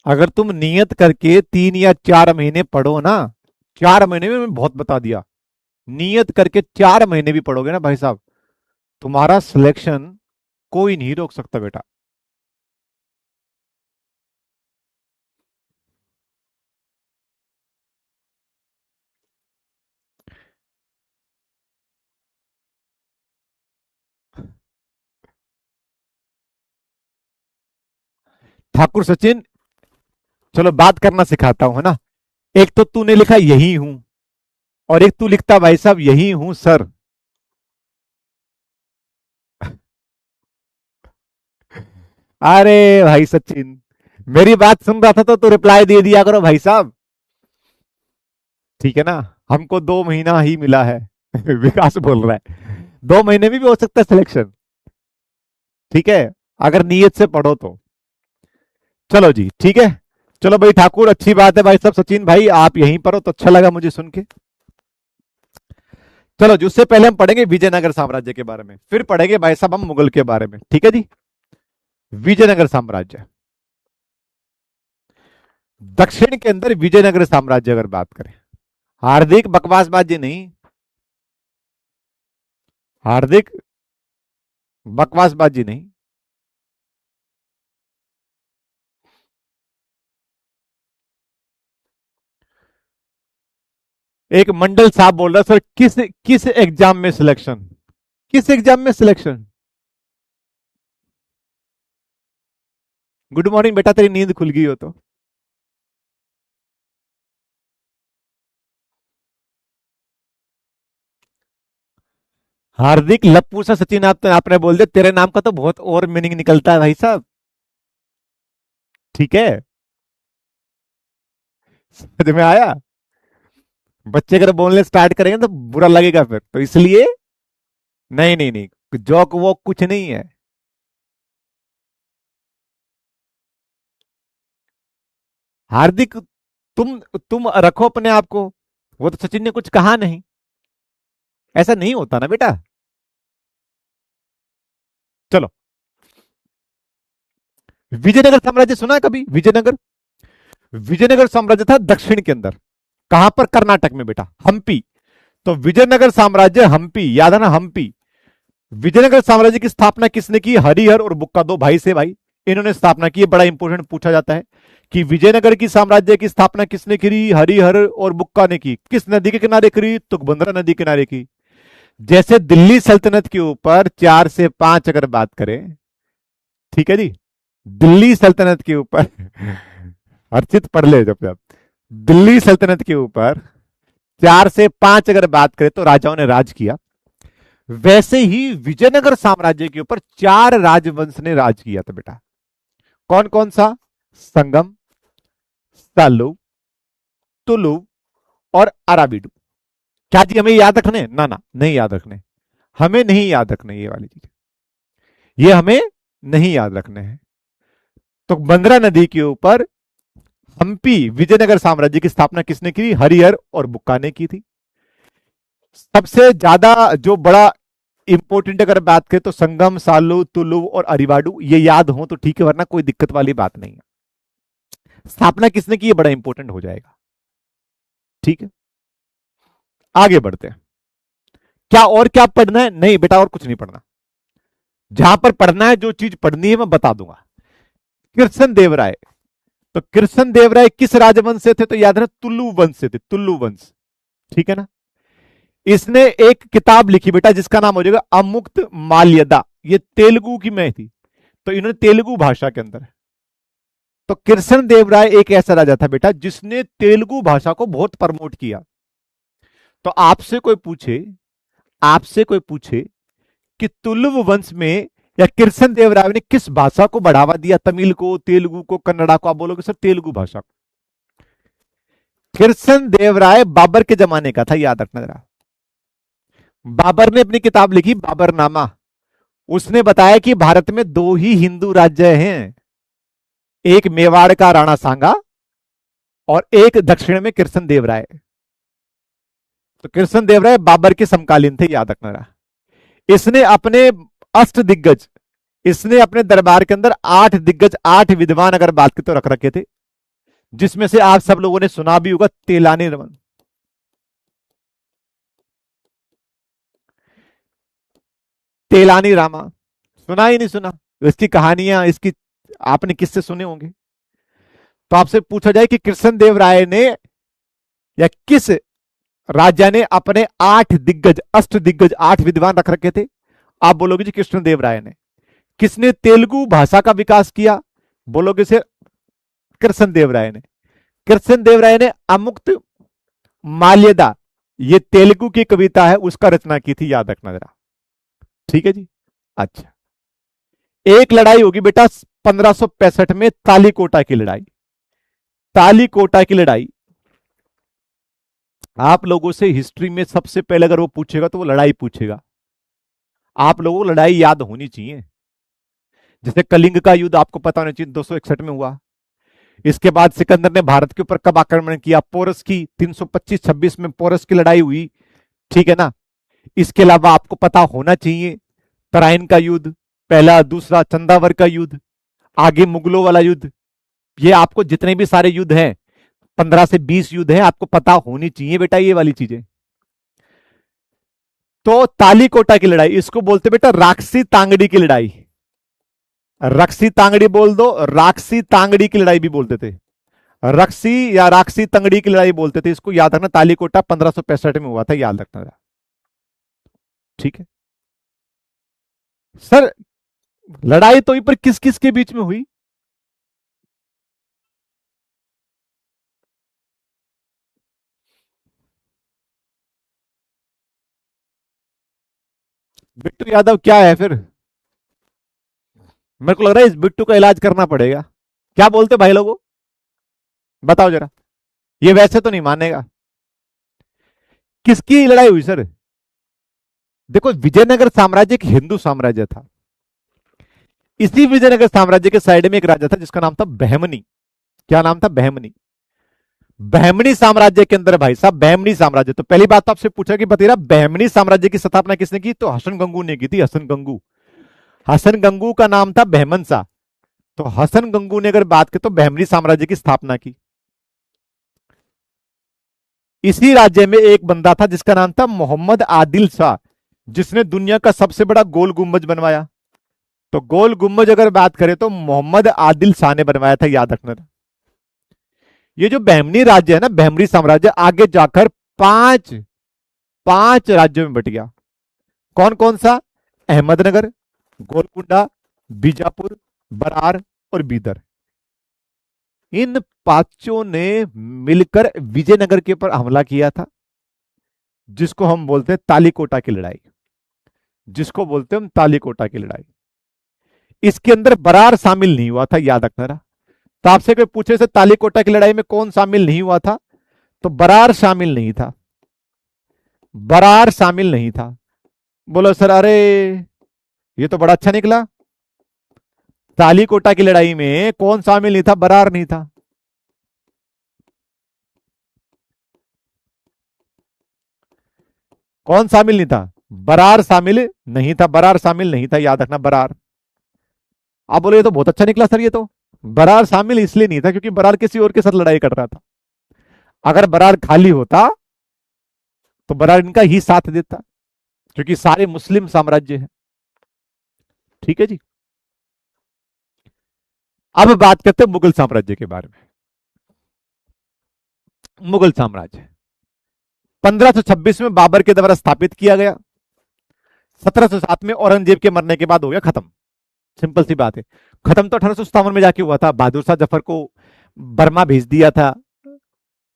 अगर तुम नियत करके 3 या 4 महीने पढ़ो ना, 4 महीने में मैं बहुत बता दिया, नियत करके 4 महीने भी पढ़ोगे ना भाई साहब, तुम्हारा सिलेक्शन कोई नहीं रोक सकता बेटा। ठाकुर सचिन, चलो बात करना सिखाता हूं, है ना। एक तो तूने लिखा यही हूं, और एक तू लिखता भाई साहब यही हूं सर। अरे भाई सचिन, मेरी बात सुन रहा था तो रिप्लाई दे दिया करो भाई साहब। ठीक है ना, हमको 2 महीना ही मिला है। विकास बोल रहा है 2 महीने में भी हो सकता है सिलेक्शन। ठीक है, अगर नीयत से पढ़ो तो। चलो जी ठीक है। चलो भाई ठाकुर, अच्छी बात है भाई साहब। सचिन भाई आप यहीं पर हो तो अच्छा लगा मुझे सुन के। चलो जी, उससे पहले हम पढ़ेंगे विजयनगर साम्राज्य के बारे में, फिर पढ़ेंगे भाई साहब हम मुगल के बारे में। ठीक है जी। विजयनगर साम्राज्य, दक्षिण के अंदर विजयनगर साम्राज्य अगर बात करें, हार्दिक बकवासबाजी नहीं, हार्दिक बकवासबाजी नहीं। एक मंडल साहब बोल रहा सर, किस किस एग्जाम में सिलेक्शन, किस एग्जाम में सिलेक्शन। गुड मॉर्निंग बेटा, तेरी नींद खुल गई हो तो। हार्दिक लप्पू से सचिन आप तो आपने बोल दिया, तेरे नाम का तो बहुत और मीनिंग निकलता है भाई साहब। ठीक है, समझ में आया। बच्चे अगर बोलने स्टार्ट करेंगे तो बुरा लगेगा फिर, तो इसलिए नहीं नहीं नहीं, जोक वो कुछ नहीं है। हार्दिक, तुम रखो अपने आप को, वो तो सचिन ने कुछ कहा नहीं, ऐसा नहीं होता ना बेटा। चलो, विजयनगर साम्राज्य सुना है कभी, विजयनगर। विजयनगर साम्राज्य था दक्षिण के अंदर, कहां पर, कर्नाटक में बेटा, हम्पी। तो विजयनगर साम्राज्य हम्पी, याद है ना हम्पी। विजयनगर साम्राज्य की स्थापना किसने की, हरिहर और बुक्का, दो भाई से भाई, इन्होंने स्थापना की। बड़ा इंपॉर्टेंट पूछा जाता है कि विजयनगर की साम्राज्य की स्थापना किसने करी, हरिहर और बुक्का ने की। किस नदी के किनारे करी, तुंगभद्रा नदी के किनारे की। जैसे दिल्ली सल्तनत के ऊपर 4 से 5 अगर बात करें, ठीक है जी, दिल्ली सल्तनत के ऊपर अर्चित पढ़ ले जब जब, दिल्ली सल्तनत के ऊपर 4 से 5 अगर बात करें तो राजाओं ने राज किया। वैसे ही विजयनगर साम्राज्य के ऊपर 4 राजवंश ने राज किया था बेटा। कौन कौन सा, संगम, सालु, तुलु और अराबिडु। क्या जी हमें याद रखने, ना ना नहीं याद रखने, हमें नहीं याद रखने ये वाली चीज, ये हमें नहीं याद रखने हैं। तो बंद्रा नदी के ऊपर हम्पी विजयनगर साम्राज्य की स्थापना किसने की, हरिहर और बुक्का ने की थी। सबसे ज्यादा जो बड़ा इंपोर्टेंट अगर बात करें तो संगम, सालू, तुलु और अरिवाडू, ये याद हो तो ठीक है, वरना कोई दिक्कत वाली बात नहीं है। स्थापना किसने की, ये बड़ा इंपॉर्टेंट हो जाएगा। ठीक है, आगे बढ़ते हैं। क्या और क्या पढ़ना है, नहीं बेटा और कुछ नहीं पढ़ना। जहां पर पढ़ना है, जो चीज पढ़नी है मैं बता दूंगा। कृष्ण देवराय, तो कृष्ण देवराय किस राजवंश से थे, तो याद है ना, तुल्लु वंश से थे, तुल्लु वंश। ठीक है ना। इसने एक किताब लिखी बेटा जिसका नाम हो जाएगा अमुक्त माल्यदा, ये तेलुगु की में थी, तो इन्होंने तेलुगु भाषा के अंदर। तो कृष्ण देवराय एक ऐसा राजा था बेटा जिसने तेलुगु भाषा को बहुत प्रमोट किया। तो आपसे कोई पूछे कि तुलुव वंश में या कृष्ण देवराय ने किस भाषा को बढ़ावा दिया, तमिल को, तेलुगु को, कन्नड़ा को, आप बोलोगे सर तेलुगु भाषा को। कृष्ण देवराय बाबर के जमाने का था, याद रखना जरा। बाबर ने अपनी किताब लिखी बाबरनामा। उसने बताया कि भारत में दो ही हिंदू राज्य हैं, एक मेवाड़ का राणा सांगा और एक दक्षिण में कृष्ण देव राय। तो कृष्ण देव राय बाबर के समकालीन थे, याद रखना रहा। इसने अपने अष्ट दिग्गज, इसने अपने दरबार के अंदर 8 दिग्गज, 8 विद्वान अगर बात की तो रख रखे थे, जिसमें से आप सब लोगों ने सुना भी होगा तेलानी रमन। तेलानी रामा सुना ही नहीं सुना? इसकी कहानियां, इसकी आपने किससे सुने होंगे? तो आपसे पूछा जाए कि कृष्ण देव राय ने या किस राजा ने अपने 8 दिग्गज, अष्ट दिग्गज, 8 विद्वान रख रखे थे? आप बोलोगे जी कृष्ण देव राय ने। किसने तेलुगु भाषा का विकास किया? बोलोगे से कृष्ण देव राय ने। कृष्ण देव राय ने अमुक्त माल्यदा, ये तेलुगु की कविता है, उसका रचना की थी, याद रखना जरा। ठीक है जी। अच्छा, एक लड़ाई होगी बेटा 1565 में, तालीकोटा की लड़ाई। तालीकोटा की लड़ाई आप लोगों से हिस्ट्री में सबसे पहले अगर वो पूछेगा तो वो लड़ाई पूछेगा। आप लोगों को लड़ाई याद होनी चाहिए। जैसे कलिंग का युद्ध आपको पता होना चाहिए, 261 में हुआ। इसके बाद सिकंदर ने भारत के ऊपर कब आक्रमण किया? पोरस की 325-26 में पोरस की लड़ाई हुई, ठीक है ना। इसके अलावा आपको पता होना चाहिए तराइन का युद्ध, पहला दूसरा, चंदावर का युद्ध, आगे मुगलों वाला युद्ध। ये आपको जितने भी सारे युद्ध हैं, 15 से 20 युद्ध हैं, आपको पता होनी चाहिए बेटा ये वाली चीजें। तो तालीकोटा की लड़ाई, इसको बोलते बेटा राक्षसी तांगड़ी की लड़ाई। रक्सी तांगड़ी बोल दो, राक्षसी तांगड़ी की लड़ाई भी बोलते थे। रक्सी या राक्षसी तंगड़ी की लड़ाई बोलते थे, इसको याद रखना। तालीकोटा 1565 में हुआ था, याद रखना। ठीक है सर, लड़ाई तो पर किस किस के बीच में हुई? बिट्टू यादव क्या है फिर? मेरे को लग रहा है इस बिट्टू का इलाज करना पड़ेगा। क्या बोलते भाई लोगों, बताओ जरा। ये वैसे तो नहीं मानेगा। किसकी लड़ाई हुई सर? देखो, विजयनगर साम्राज्य एक हिंदू साम्राज्य था। इसी विजयनगर साम्राज्य के साइड में एक राजा था जिसका नाम था बहमनी। क्या नाम था? बहमनी। बहमनी साम्राज्य के अंदर भाई साहब, बहमनी साम्राज्य, तो पहली बात तो आपसे पूछा कि बतेरा बहमनी साम्राज्य की स्थापना किसने की? तो हसन गंगू ने की थी, हसन गंगू। हसन गंगू का नाम था बहमन सा। तो हसन गंगू ने अगर बात की तो बहमनी साम्राज्य की स्थापना की। इसी राज्य में एक बंदा था जिसका नाम था मोहम्मद आदिल शाह, जिसने दुनिया का सबसे बड़ा गोल गुंबज बनवाया। तो गोल गुंबज अगर बात करें तो मोहम्मद आदिल शाह ने बनवाया था, याद रखना। ये जो बहमनी राज्य है ना, बहमनी साम्राज्य आगे जाकर पांच पांच राज्यों में बट गया। कौन कौन सा? अहमदनगर, गोलकुंडा, बीजापुर, बरार और बीदर। इन पांचों ने मिलकर विजयनगर के ऊपर हमला किया था, जिसको हम बोलते हैं तालीकोटा की लड़ाई। जिसको बोलते हैं हम तालीकोटा की लड़ाई। इसके अंदर बरार शामिल नहीं हुआ था, याद रखना। तो आपसे कोई पूछे से तालीकोटा की लड़ाई में कौन शामिल नहीं हुआ था, तो बरार शामिल नहीं था। बरार शामिल नहीं था। बोलो सर, अरे ये तो बड़ा अच्छा निकला। तालीकोटा की लड़ाई में कौन शामिल नहीं था? बरार नहीं था। कौन शामिल नहीं था? बरार शामिल नहीं था। बरार शामिल नहीं था, याद रखना, बरार। आप बोले ये तो बहुत अच्छा निकला सर। ये तो बरार शामिल इसलिए नहीं था क्योंकि बरार किसी और के साथ लड़ाई कर रहा था। अगर बरार खाली होता तो बरार इनका ही साथ देता, क्योंकि सारे मुस्लिम साम्राज्य हैं। ठीक है जी। अब बात करते हैं मुगल साम्राज्य के बारे में। मुगल साम्राज्य 1526 में बाबर के द्वारा स्थापित किया गया। 1707 में औरंगजेब के मरने के बाद हो गया खत्म। सिंपल सी बात है। खत्म तो 1857 में जाके हुआ था, बहादुर शाह जफर को बर्मा भेज दिया था,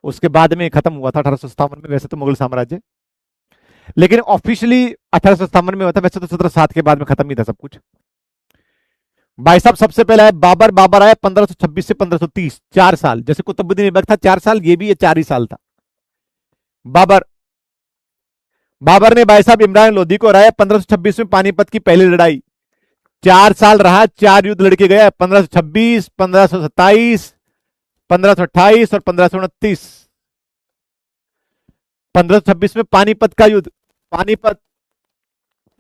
उसके बाद में खत्म हुआ था 1857 में। वैसे तो मुगल साम्राज्य, लेकिन ऑफिशियली 1857 में हुआ था। वैसे तो 1707 के बाद में खत्म ही था सब कुछ। भाई साहब, सबसे पहले आया बाबर। बाबर आया 1526 से 1530, 4 साल। जैसे कुतुबुद्दीन ऐबक था 4 साल, ये भी ये 4 ही साल था। बाबर बाबर ने भाई साहब इमरान लोधी को हराया 1526 में पानीपत की पहली लड़ाई। 4 साल रहा, 4 युद्ध लड़के गया, 1526, 1527, 1528 और 1529। 1526 में पानीपत का युद्ध। पानीपत,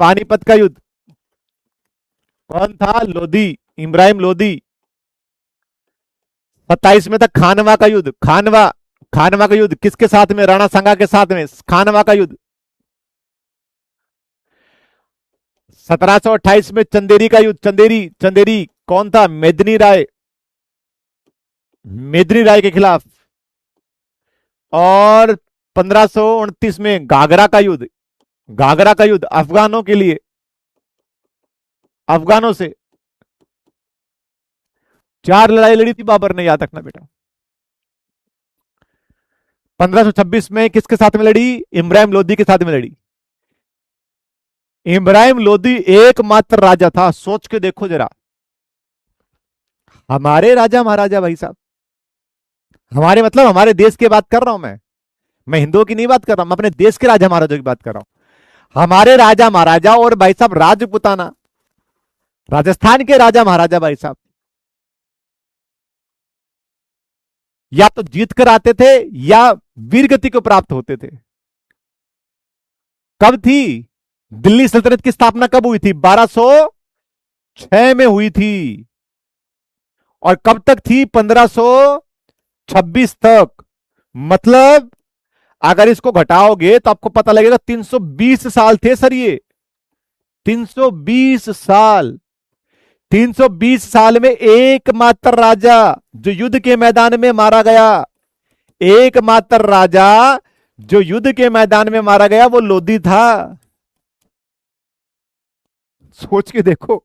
पानीपत का युद्ध कौन था? लोधी, इब्राहिम लोधी। 27 में था खानवा का युद्ध। खानवा, खानवा का युद्ध किसके साथ में? राणा सांगा के साथ में, खानवा का युद्ध। 1728 में चंदेरी का युद्ध। चंदेरी, चंदेरी कौन था? मेदिनी राय, मेदिनी राय के खिलाफ। और 1529 में घाघरा का युद्ध। घाघरा का युद्ध अफगानों के लिए, अफगानों से 4 लड़ाई लड़ी थी बाबर ने, याद रखना बेटा। 1526 में किसके साथ में लड़ी? इब्राहिम लोधी के साथ में लड़ी। इब्राहिम लोधी एकमात्र राजा था, सोच के देखो जरा। हमारे राजा महाराजा भाई साहब, हमारे मतलब हमारे देश की बात कर रहा हूं मैं हिंदुओं की नहीं बात कर रहा हूं, मैं अपने देश के राजा महाराजा की बात कर रहा हूं। हमारे राजा महाराजा और भाई साहब राजपुताना, राजस्थान के राजा महाराजा भाई साहब या तो जीत कर आते थे या वीरगति को प्राप्त होते थे। कब थी दिल्ली सल्तनत की स्थापना? कब हुई थी? 1206 में हुई थी। और कब तक थी? 1526 तक। मतलब अगर इसको घटाओगे तो आपको पता लगेगा 320 साल थे सर ये। 320 साल। 320 साल में एकमात्र राजा जो युद्ध के मैदान में मारा गया, एकमात्र राजा जो युद्ध के मैदान में मारा गया वो लोधी था। सोच के देखो।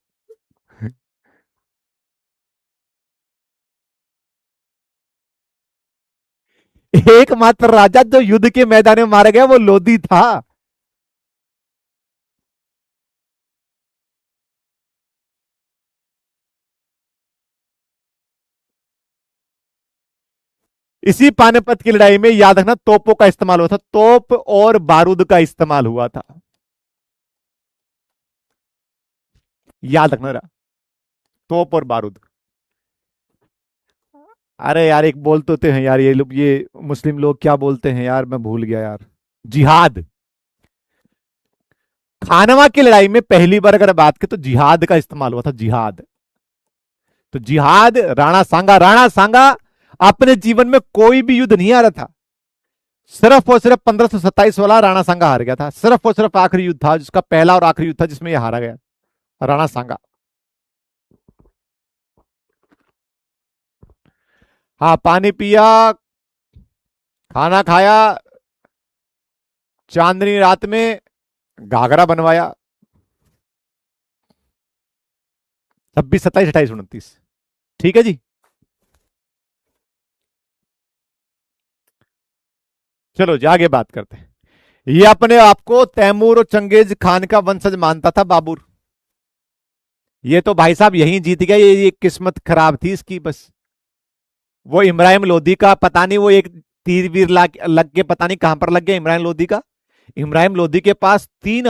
एकमात्र राजा जो युद्ध के मैदान में मारा गया वो लोधी था। इसी पानीपत की लड़ाई में याद रखना तोपों का इस्तेमाल हुआ था, तोप और बारूद का इस्तेमाल हुआ था, याद रखना रहा, तोप और बारूद। अरे यार एक बोलते होते हैं यार ये लोग, ये मुस्लिम लोग क्या बोलते हैं यार, मैं भूल गया यार। जिहाद। खानवा की लड़ाई में पहली बार अगर बात करें तो जिहाद का इस्तेमाल हुआ था, जिहाद। तो जिहाद, राणा सांगा, राणा सांगा अपने जीवन में कोई भी युद्ध नहीं हारा था, सिर्फ और सिर्फ 1527 वाला राणा सांगा हार गया था। सिर्फ और सिर्फ आखिरी युद्ध था जिसका पहला और आखिरी युद्ध था जिसमें यह हारा गया, राणा सांगा। हाँ, पानी पिया, खाना खाया, चांदनी रात में घाघरा बनवाया। 26, 27, 28, 29। ठीक है जी। चलो जी आगे बात करते हैं। ये अपने आप को तैमूर और चंगेज खान का वंशज मानता था बाबर। ये तो भाई साहब यहीं जीत गया, ये किस्मत खराब थी इसकी बस। वो इब्राहिम लोधी का पता नहीं, वो एक तीर वीर लग के पता नहीं कहां पर लग गया इब्राहिम लोधी का। इब्राहिम लोधी के पास 3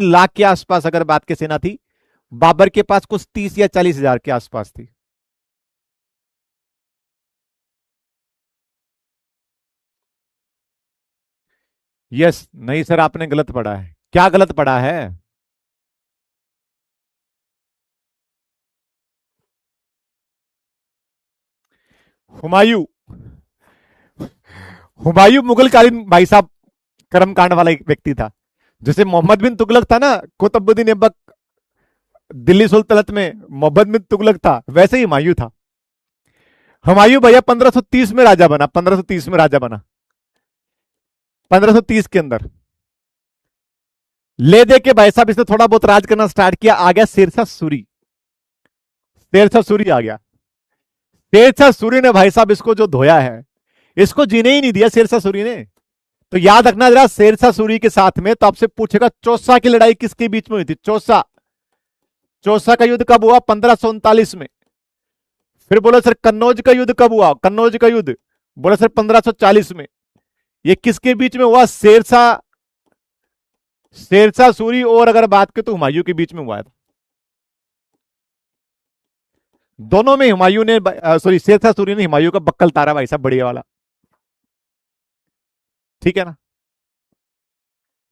लाख के आसपास अगर बात की सेना थी, बाबर के पास कुछ 30 या 40 हजार के आसपास थी। यस, नहीं सर आपने गलत पढ़ा है। क्या गलत पढ़ा है? हुमायूं, हुमायूं मुगलकालीन भाई साहब कर्मकांड वाला एक व्यक्ति था। जैसे मोहम्मद बिन तुगलक था ना, कुतुबुद्दीन ऐबक दिल्ली सुल्तनत में मोहम्मद बिन तुगलक था, वैसे ही हुमायूं था। हुमायूं भैया 1530 में राजा बना, 1530 में राजा बना, 1530 के अंदर ले दे के भाई साहब इसने थोड़ा बहुत राज करना स्टार्ट किया। आ गया शेरशाह सूरी, शेरशाह सूरी आ गया। शेरशाह सूरी ने भाई साहब इसको जो धोया है, इसको जीने ही नहीं दिया शेरशाह सूरी ने। तो याद रखना जरा, शेरशाह सूरी के साथ में तो आपसे पूछेगा चौसा की लड़ाई किसके बीच में हुई थी? चौसा, चौसा का युद्ध कब हुआ? 1539 में। फिर बोला सर कन्नौज का युद्ध कब हुआ? कन्नौज का युद्ध बोला सर 1540 में। ये किसके बीच में हुआ? शेरशाह शेरशाह सूरी और अगर बात करें तो हुमायूं के बीच में हुआ था। दोनों में हुमायूं ने, सॉरी, शेरशाह सूरी ने हुमायूं का बक्कल तारा भाई साहब, बढ़िया वाला। ठीक है ना।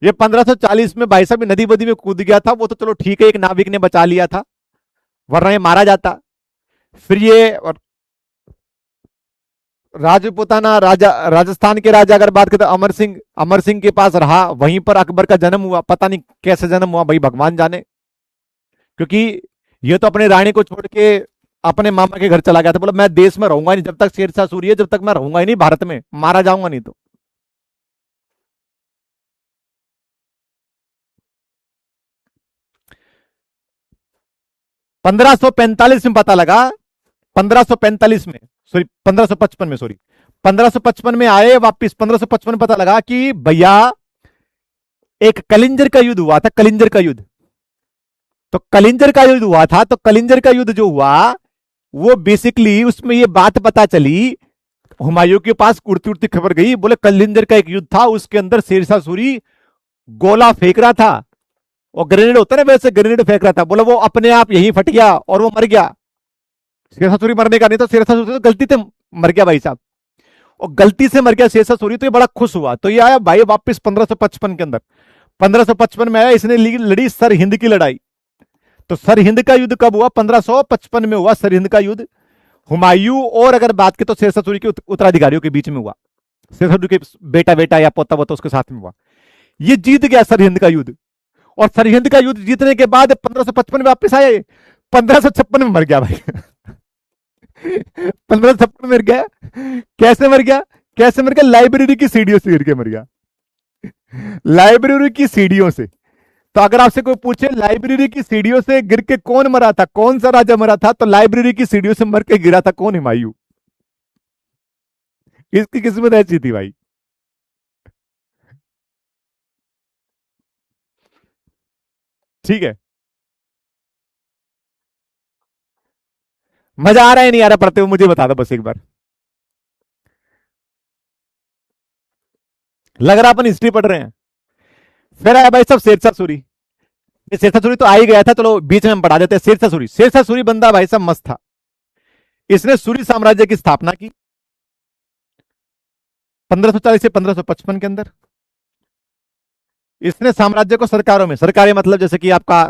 ये 1540 में भाई साहब नदी बदी में कूद गया था, वो तो चलो ठीक है, एक नाविक ने बचा लिया था, वरना ये मारा जाता। फिर ये राजपूताना राजा, राजस्थान के राजा अगर बात करें तो अमर सिंह के पास रहा, वहीं पर अकबर का जन्म हुआ। पता नहीं कैसे जन्म हुआ भाई, भगवान जाने, क्योंकि ये तो अपने रानी को छोड़ के अपने मामा के घर चला गया था, बोला मैं देश में रहूंगा नहीं जब तक शेरशाह सूरी है, जब तक मैं रहूंगा ही नहीं भारत में, मारा जाऊंगा नहीं तो। 1545 में पता लगा, 1545 में, सॉरी 1555 में, सॉरी 1555 में आए वापिस, 1555 में पता लगा कि भैया एक कलिंजर का युद्ध हुआ था, कलिंजर का युद्ध। तो कलिंजर का युद्ध हुआ था, तो कलिंजर का युद्ध जो हुआ वो बेसिकली उसमें ये बात पता चली, हुमायूं के पास उड़ती उड़ती खबर गई, बोले कलिंजर का एक युद्ध था, उसके अंदर शेरशाह सूरी गोला फेंक रहा था, और ग्रेनेड होता है ना वैसे ग्रेनेड फेंक रहा था, बोला वो अपने आप यही फट गया और वो मर गया। शेरशाह सूरी मरने का नहीं था, शेरशाह सूरी तो गलती से मर गया भाई साहब, और गलती से मर गया शेरशाह सूरी, तो ये बड़ा खुश हुआ, तो ये आया भाई वापस 1555 के अंदर। 1555 में आया, इसने लड़ी सर हिंद की लड़ाई। तो सर हिंद का युद्ध कब हुआ? 1555 में हुआ सर हिंद का युद्ध। हुमायूं और अगर बात की तो शेरशाह सूरी के उत्तराधिकारियों के बीच में हुआ, शेरशाह सूरी के बेटा बेटा या पोता पोता उसके साथ में हुआ। ये जीत गया सर हिंद का युद्ध, और सर हिंद का युद्ध जीतने के बाद 1555 में वापस आया, 1556 में मर गया भाई। 1556 में मर गया। कैसे मर गया? कैसे मर गया? लाइब्रेरी की सीढ़ियों से गिर के मर गया, लाइब्रेरी की सीढ़ियों से। तो अगर आपसे कोई पूछे लाइब्रेरी की सीढ़ियों से गिर के कौन मरा था, कौन सा राजा मरा था, तो लाइब्रेरी की सीढ़ियों से मर के गिरा था कौन? हुमायूं। इसकी किस्मत ऐसी थी भाई। ठीक है, मजा आ रहा है नहीं आ रहा पढ़ते हुए, मुझे बता दो बस एक बार। लग रहा अपन हिस्ट्री पढ़ रहे हैं। फिर आया भाई सब शेरशाह सूरी। ये शेरशाह सूरी तो आ ही गया था, चलो बीच में हम पढ़ा देते हैं। शेरशाह सूरी, शेरशाह सूरी बंदा भाई साहब मस्त था। इसने सूरी साम्राज्य की स्थापना की 1540 से 1555 के अंदर। इसने साम्राज्य को सरकारों में, सरकारें मतलब जैसे कि आपका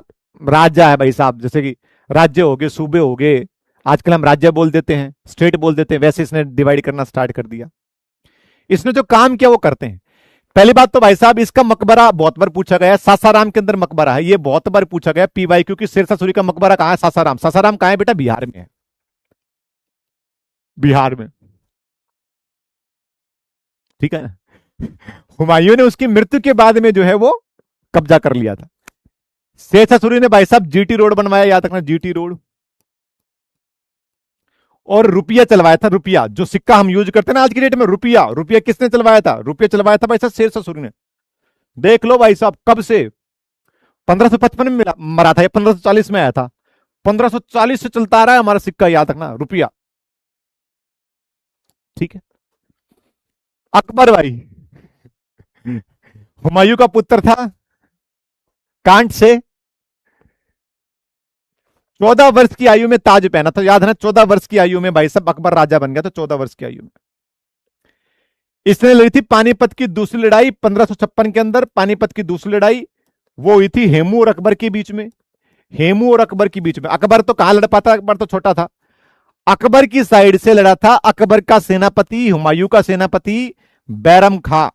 राज्य है भाई साहब, जैसे कि राज्य हो गए, सूबे हो गए, आजकल हम राज्य बोल देते हैं, स्टेट बोल देते हैं, वैसे इसने डिवाइड करना स्टार्ट कर दिया। इसने जो काम किया वो करते हैं। पहली बात तो भाई साहब इसका मकबरा बहुत बार पूछा गया है, सासाराम के अंदर मकबरा है, ये बहुत बार पूछा गया पीवाई, क्योंकि शेरशाह सूरी का मकबरा कहां है? सासाराम। सासाराम कहां है बेटा? बिहार में है, बिहार में। ठीक है ना। हुमायूं ने उसकी मृत्यु के बाद में जो है वो कब्जा कर लिया था। शेरशाह सूरी ने भाई साहब जीटी रोड बनवाया, याद रखना, जीटी रोड। और रुपया चलवाया था, रुपया जो सिक्का हम यूज करते हैं ना आज की डेट में, रुपया, रुपया किसने चलवाया था? रुपया चलवाया था भाई साहब शेरशाह सूरी ने। देख लो भाई साहब कब से, 1555 में मरा था या 1540 में आया था? 1540 से चलता आ रहा है हमारा सिक्का, याद रखना, रुपया। ठीक है। अकबर भाई हुमायूं का पुत्र था, कांट से 14 वर्ष की आयु में ताज पहना था, याद है ना, 14 वर्ष की आयु में भाई साहब अकबर राजा बन गया था, 14 वर्ष की आयु में। इसने लड़ी थी पानीपत की दूसरी लड़ाई 1556 के अंदर। पानीपत की दूसरी लड़ाई वो हुई थी हेमू और अकबर के बीच में, हेमू और अकबर के बीच में। अकबर तो कहां लड़ पाता, अकबर तो छोटा था। अकबर की साइड से लड़ा था अकबर का सेनापति, हुमायूं का सेनापति बैरम खां।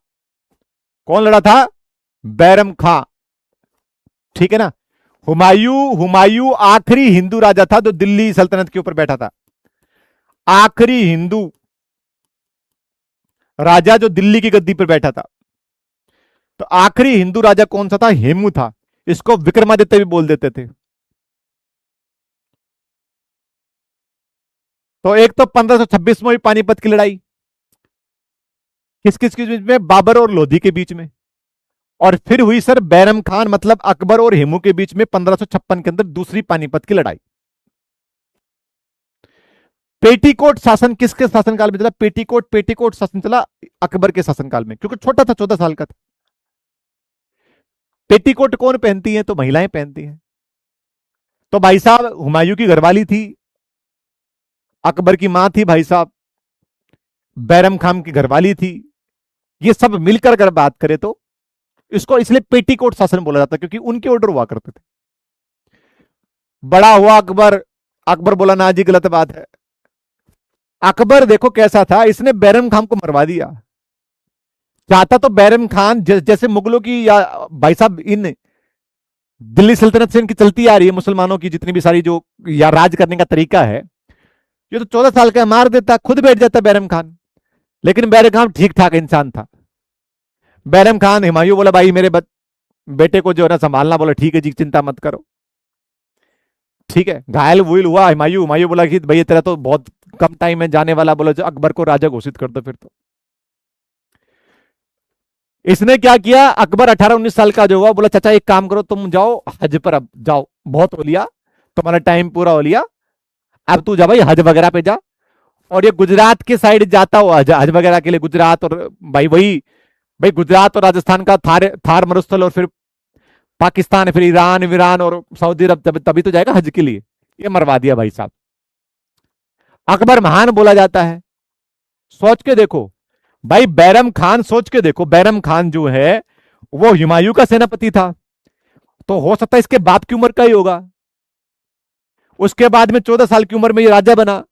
कौन लड़ा था? बैरम खां। ठीक है ना। हुमायूं, हुमायूं आखिरी हिंदू राजा था जो दिल्ली सल्तनत के ऊपर बैठा था, आखिरी हिंदू राजा जो दिल्ली की गद्दी पर बैठा था। तो आखिरी हिंदू राजा कौन सा था? हेमू था। इसको विक्रमादित्य भी बोल देते थे। तो एक तो 1526 में हुई पानीपत की लड़ाई, किस किस के बीच में? बाबर और लोधी के बीच में। और फिर हुई सर बैरम खान मतलब अकबर और हेमू के बीच में 1556 के अंदर दूसरी पानीपत की लड़ाई। पेटीकोट शासन किसके शासनकाल में चला? पेटीकोट, पेटीकोट शासन चला अकबर के शासनकाल में, क्योंकि छोटा था, 14 साल का था। पेटीकोट कौन पहनती है? तो महिलाएं पहनती हैं। तो भाई साहब हुमायूं की घरवाली थी, अकबर की मां थी भाई साहब, बैरम खान की घरवाली थी, ये सब मिलकर अगर बात करें तो इसको इसलिए पेटीकोट शासन बोला जाता है, क्योंकि उनके ऑर्डर हुआ करते थे। बड़ा हुआ अकबर, अकबर बोला ना जी गलत बात है। अकबर देखो कैसा था, इसने बैरम खान को मरवा दिया। चाहता तो बैरम खान जैसे मुगलों की, या भाई साहब इन दिल्ली सल्तनत से इनकी चलती आ रही है, मुसलमानों की जितनी भी सारी जो या राज करने का तरीका है, ये तो 14 साल का मार देता, खुद बैठ जाता बैरम खान। लेकिन बैरम खान ठीक ठाक इंसान था। बैरम खान हुमायूं बोला भाई मेरे बेटे को जो है ना संभालना, बोला ठीक है जी चिंता मत करो। ठीक है, घायल वुईल हुआ हुमायूं, हुमायूं बोला कि भैया तेरा तो बहुत कम टाइम में जाने वाला, बोला जो अकबर को राजा घोषित कर दो फिर तो। इसने क्या किया, अकबर 18-19 साल का जो हुआ, बोला चाचा एक काम करो, तुम जाओ हज पर, अब जाओ बहुत हो लिया, तुम्हारा टाइम पूरा हो लिया, अब तू जा भाई हज वगैरह पे जा। और ये गुजरात के साइड जाता हुआ हज हज वगैरह के लिए, गुजरात और भाई वही भाई गुजरात और राजस्थान का थार थार मरुस्थल, और फिर पाकिस्तान, फिर ईरान वीरान और सऊदी अरब, तभी तो जाएगा हज के लिए। ये मरवा दिया भाई साहब। अकबर महान बोला जाता है, सोच के देखो भाई, बैरम खान, सोच के देखो बैरम खान जो है वो हुमायूं का सेनापति था, तो हो सकता है इसके बाप की उम्र का ही होगा। उसके बाद में 14 साल की उम्र में ये राजा बना,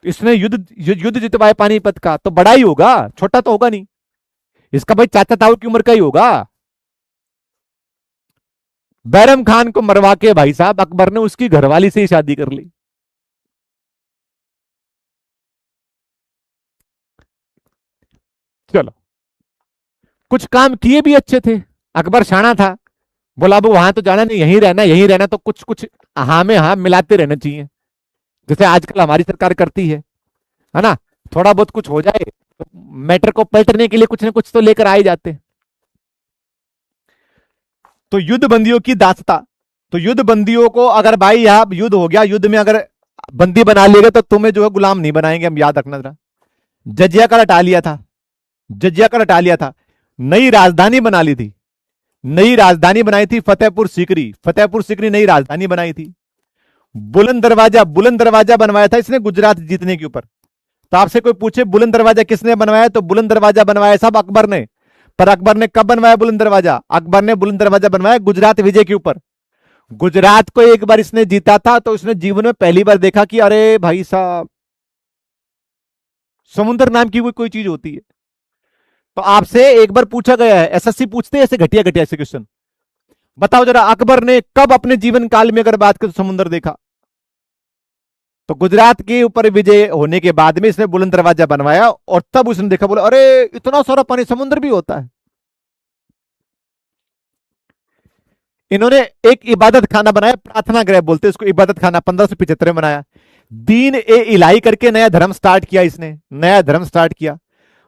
इसने युद्ध जितवाया पानीपत का, तो बड़ा ही होगा, छोटा तो होगा नहीं। इसका भाई चाचा ताऊ की उम्र का ही होगा। बैरम खान को मरवा के भाई साहब अकबर ने उसकी घरवाली से ही शादी कर ली। चलो, कुछ काम किए भी अच्छे थे, अकबर शाना था, बोला अब वहां तो जाना नहीं, यहीं रहना, यहीं रहना, तो कुछ कुछ हाँ में हाँ मिलाते रहना चाहिए, जैसे आजकल हमारी सरकार करती है ना। थोड़ा बहुत कुछ हो जाए तो मैटर को पलटने के लिए कुछ ना कुछ तो लेकर आ ही जाते। तो युद्ध बंदियों की दासता, तो युद्ध बंदियों को अगर भाई यहां युद्ध हो गया, युद्ध में अगर बंदी बना लिएगा तो तुम्हें जो है गुलाम नहीं बनाएंगे, हम याद रखना जरा। जजिया का हटा लिया था, जजिया का हटा लिया था, नई राजधानी बना ली थी, नई राजधानी बनाई थी फतेहपुर सीकरी, फतेहपुर सीकरी नई राजधानी बनाई थी। बुलंद दरवाजा, बुलंद दरवाजा बनवाया था इसने गुजरात जीतने के ऊपर। तो आपसे कोई पूछे बुलंद दरवाजा किसने बनवाया, तो बुलंद दरवाजा बनवाया सब अकबर ने। पर अकबर ने कब बनवाया बुलंद दरवाजा? अकबर ने बुलंद दरवाजा बनवाया गुजरात विजय के ऊपर। गुजरात को एक बार इसने जीता था, तो इसने जीवन में पहली बार देखा कि अरे भाई साहब समुद्र नाम की कोई चीज होती है। तो आपसे एक बार पूछा गया है, एसएससी पूछते हैं ऐसे घटिया घटिया ऐसे क्वेश्चन, बताओ जरा अकबर ने कब अपने जीवन काल में अगर बात करें तो समुद्र देखा? तो गुजरात के ऊपर विजय होने के बाद में इसने बुलंद दरवाजा बनवाया, और तब उसने देखा, बोला अरे इतना सारा पानी, समुद्र भी होता है। इन्होंने एक इबादत खाना बनाया, प्रार्थना गृह बोलते हैं इसको, इबादत खाना 1575 में बनाया। दीन ए इलाही करके नया धर्म स्टार्ट किया इसने, नया धर्म स्टार्ट किया।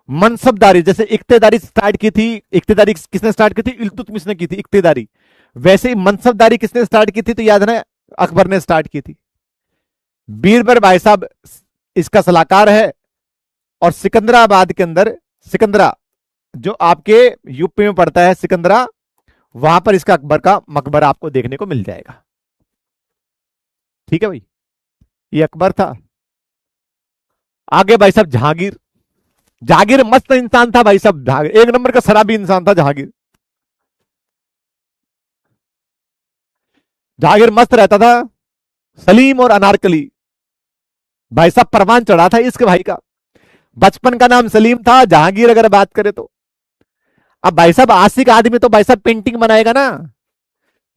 मनसबदारी, जैसे इक्तेदारी स्टार्ट की थी, इक्तेदारी किसने स्टार्ट की थी? इल्तुतमिश ने की थी इक्तेदारी। वैसे ही मनसबदारी किसने स्टार्ट की थी? तो याद है, अकबर ने स्टार्ट की थी। बीरबल भाई साहब इसका सलाहकार है। और सिकंदराबाद के अंदर, सिकंदरा जो आपके यूपी में पड़ता है सिकंदरा, वहां पर इसका अकबर का मकबरा आपको देखने को मिल जाएगा। ठीक है भाई, ये अकबर था। आगे भाई साहब जहांगीर, जहांगीर मस्त इंसान था भाई साहब, जहांगीर एक नंबर का शराबी इंसान था जहांगीर। जहांगीर मस्त रहता था, सलीम और अनारकली भाई साहब परवान चढ़ा था इश्क भाई का। बचपन का नाम सलीम था, जहांगीर अगर बात करें तो। अब भाई साहब आशिक आदमी तो भाई साहब पेंटिंग बनाएगा ना,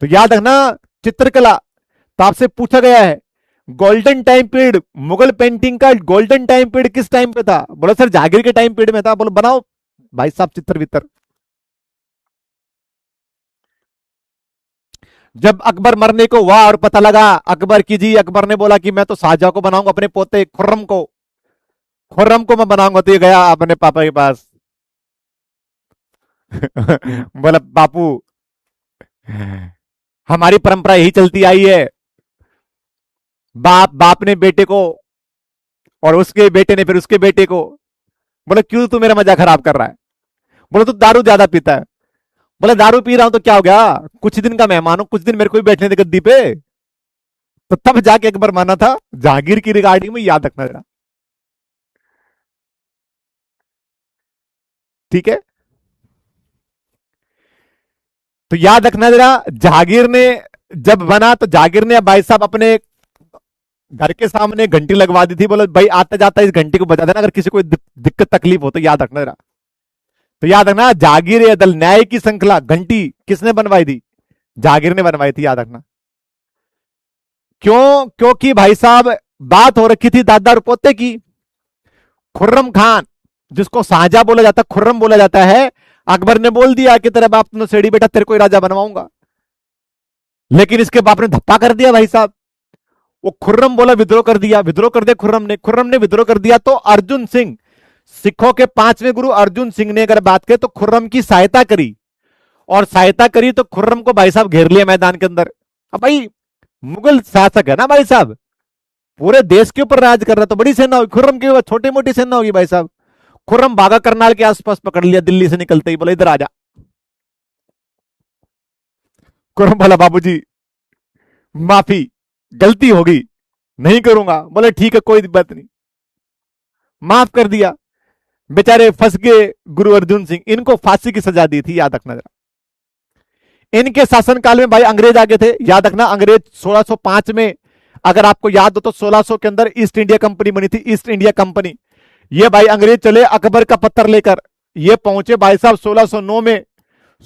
तो याद रखना चित्रकला। तो आपसे पूछा गया है golden time period, Mughal painting का गोल्डन टाइम पीरियड किस टाइम पे था? बोलो सर जहांगीर के टाइम पीरियड में था। बोलो बनाओ भाई साहब चित्र वित्र। जब अकबर मरने को हुआ और पता लगा अकबर की जी, अकबर ने बोला कि मैं तो शाहजहां को बनाऊंगा, अपने पोते खुर्रम को, खुर्रम को मैं बनाऊंगा। तो ये गया अपने पापा के पास बोला बापू हमारी परंपरा यही चलती आई है, बाप ने बेटे को, और उसके बेटे ने फिर उसके बेटे को। बोले क्यों तू मेरा मजा खराब कर रहा है? बोले तू दारू ज्यादा पीता है। बोले दारू पी रहा हूं तो क्या हो गया, कुछ दिन का मेहमान हूं, कुछ दिन मेरे को भी बैठने दे गद्दी पे। तो तब जाके एक बार माना था। जहांगीर की रिगार्डिंग में याद रखना जरा, ठीक है। तो याद रखना जरा, जहांगीर ने जब बना तो जहांगीर ने भाई साहब अपने घर के सामने घंटी लगवा दी थी। बोले भाई आता जाता इस घंटी को बजा देना, अगर किसी को दिक्कत तकलीफ हो तो याद रखना जरा। तो याद रखना, जहांगीर दल न्याय की श्रृंखला घंटी किसने बनवाई थी? जहांगीर ने बनवाई थी, याद रखना। क्यों? क्योंकि भाई साहब बात हो रखी थी दादा और पोते की। खुर्रम खान, जिसको शाहजहां बोला जाता, खुर्रम बोला जाता है, अकबर ने बोल दिया कि तेरा बाप तो सेड़ी बेटा, तेरे को राजा बनवाऊंगा। लेकिन इसके बाप ने धप्पा कर दिया भाई साहब। वो खुर्रम बोला, विद्रोह कर दिया, विद्रोह कर दिया खुर्रम ने विद्रोह कर दिया। तो अर्जुन सिंह, सिखों के पांचवें गुरु अर्जुन सिंह ने अगर बात करें तो खुर्रम की सहायता करी, और सहायता करी तो खुर्रम को भाई साहब घेर लिया मैदान के अंदर। अब भाई मुगल शासक है ना भाई साहब, पूरे देश के ऊपर राज कर रहा, तो बड़ी सेना होगी, खुर्रम की छोटी मोटी सेना होगी भाई साहब। खुर्रम भागा, करनाल के आसपास पकड़ लिया, दिल्ली से निकलते ही बोला इधर आ जा। खुर्रम बोला बाबूजी माफी, गलती होगी, नहीं करूंगा। बोले ठीक है कोई बात नहीं, माफ कर दिया। बेचारे फंस गए गुरु अर्जुन सिंह, इनको फांसी की सजा दी थी, याद रखना जरा। इनके शासनकाल में भाई अंग्रेज आ गए थे, याद रखना। अंग्रेज 1605 में, अगर आपको याद हो तो 1600 के अंदर ईस्ट इंडिया कंपनी बनी थी, ईस्ट इंडिया कंपनी। ये भाई अंग्रेज चले अकबर का पत्थर लेकर, ये पहुंचे भाई साहब 1609 में।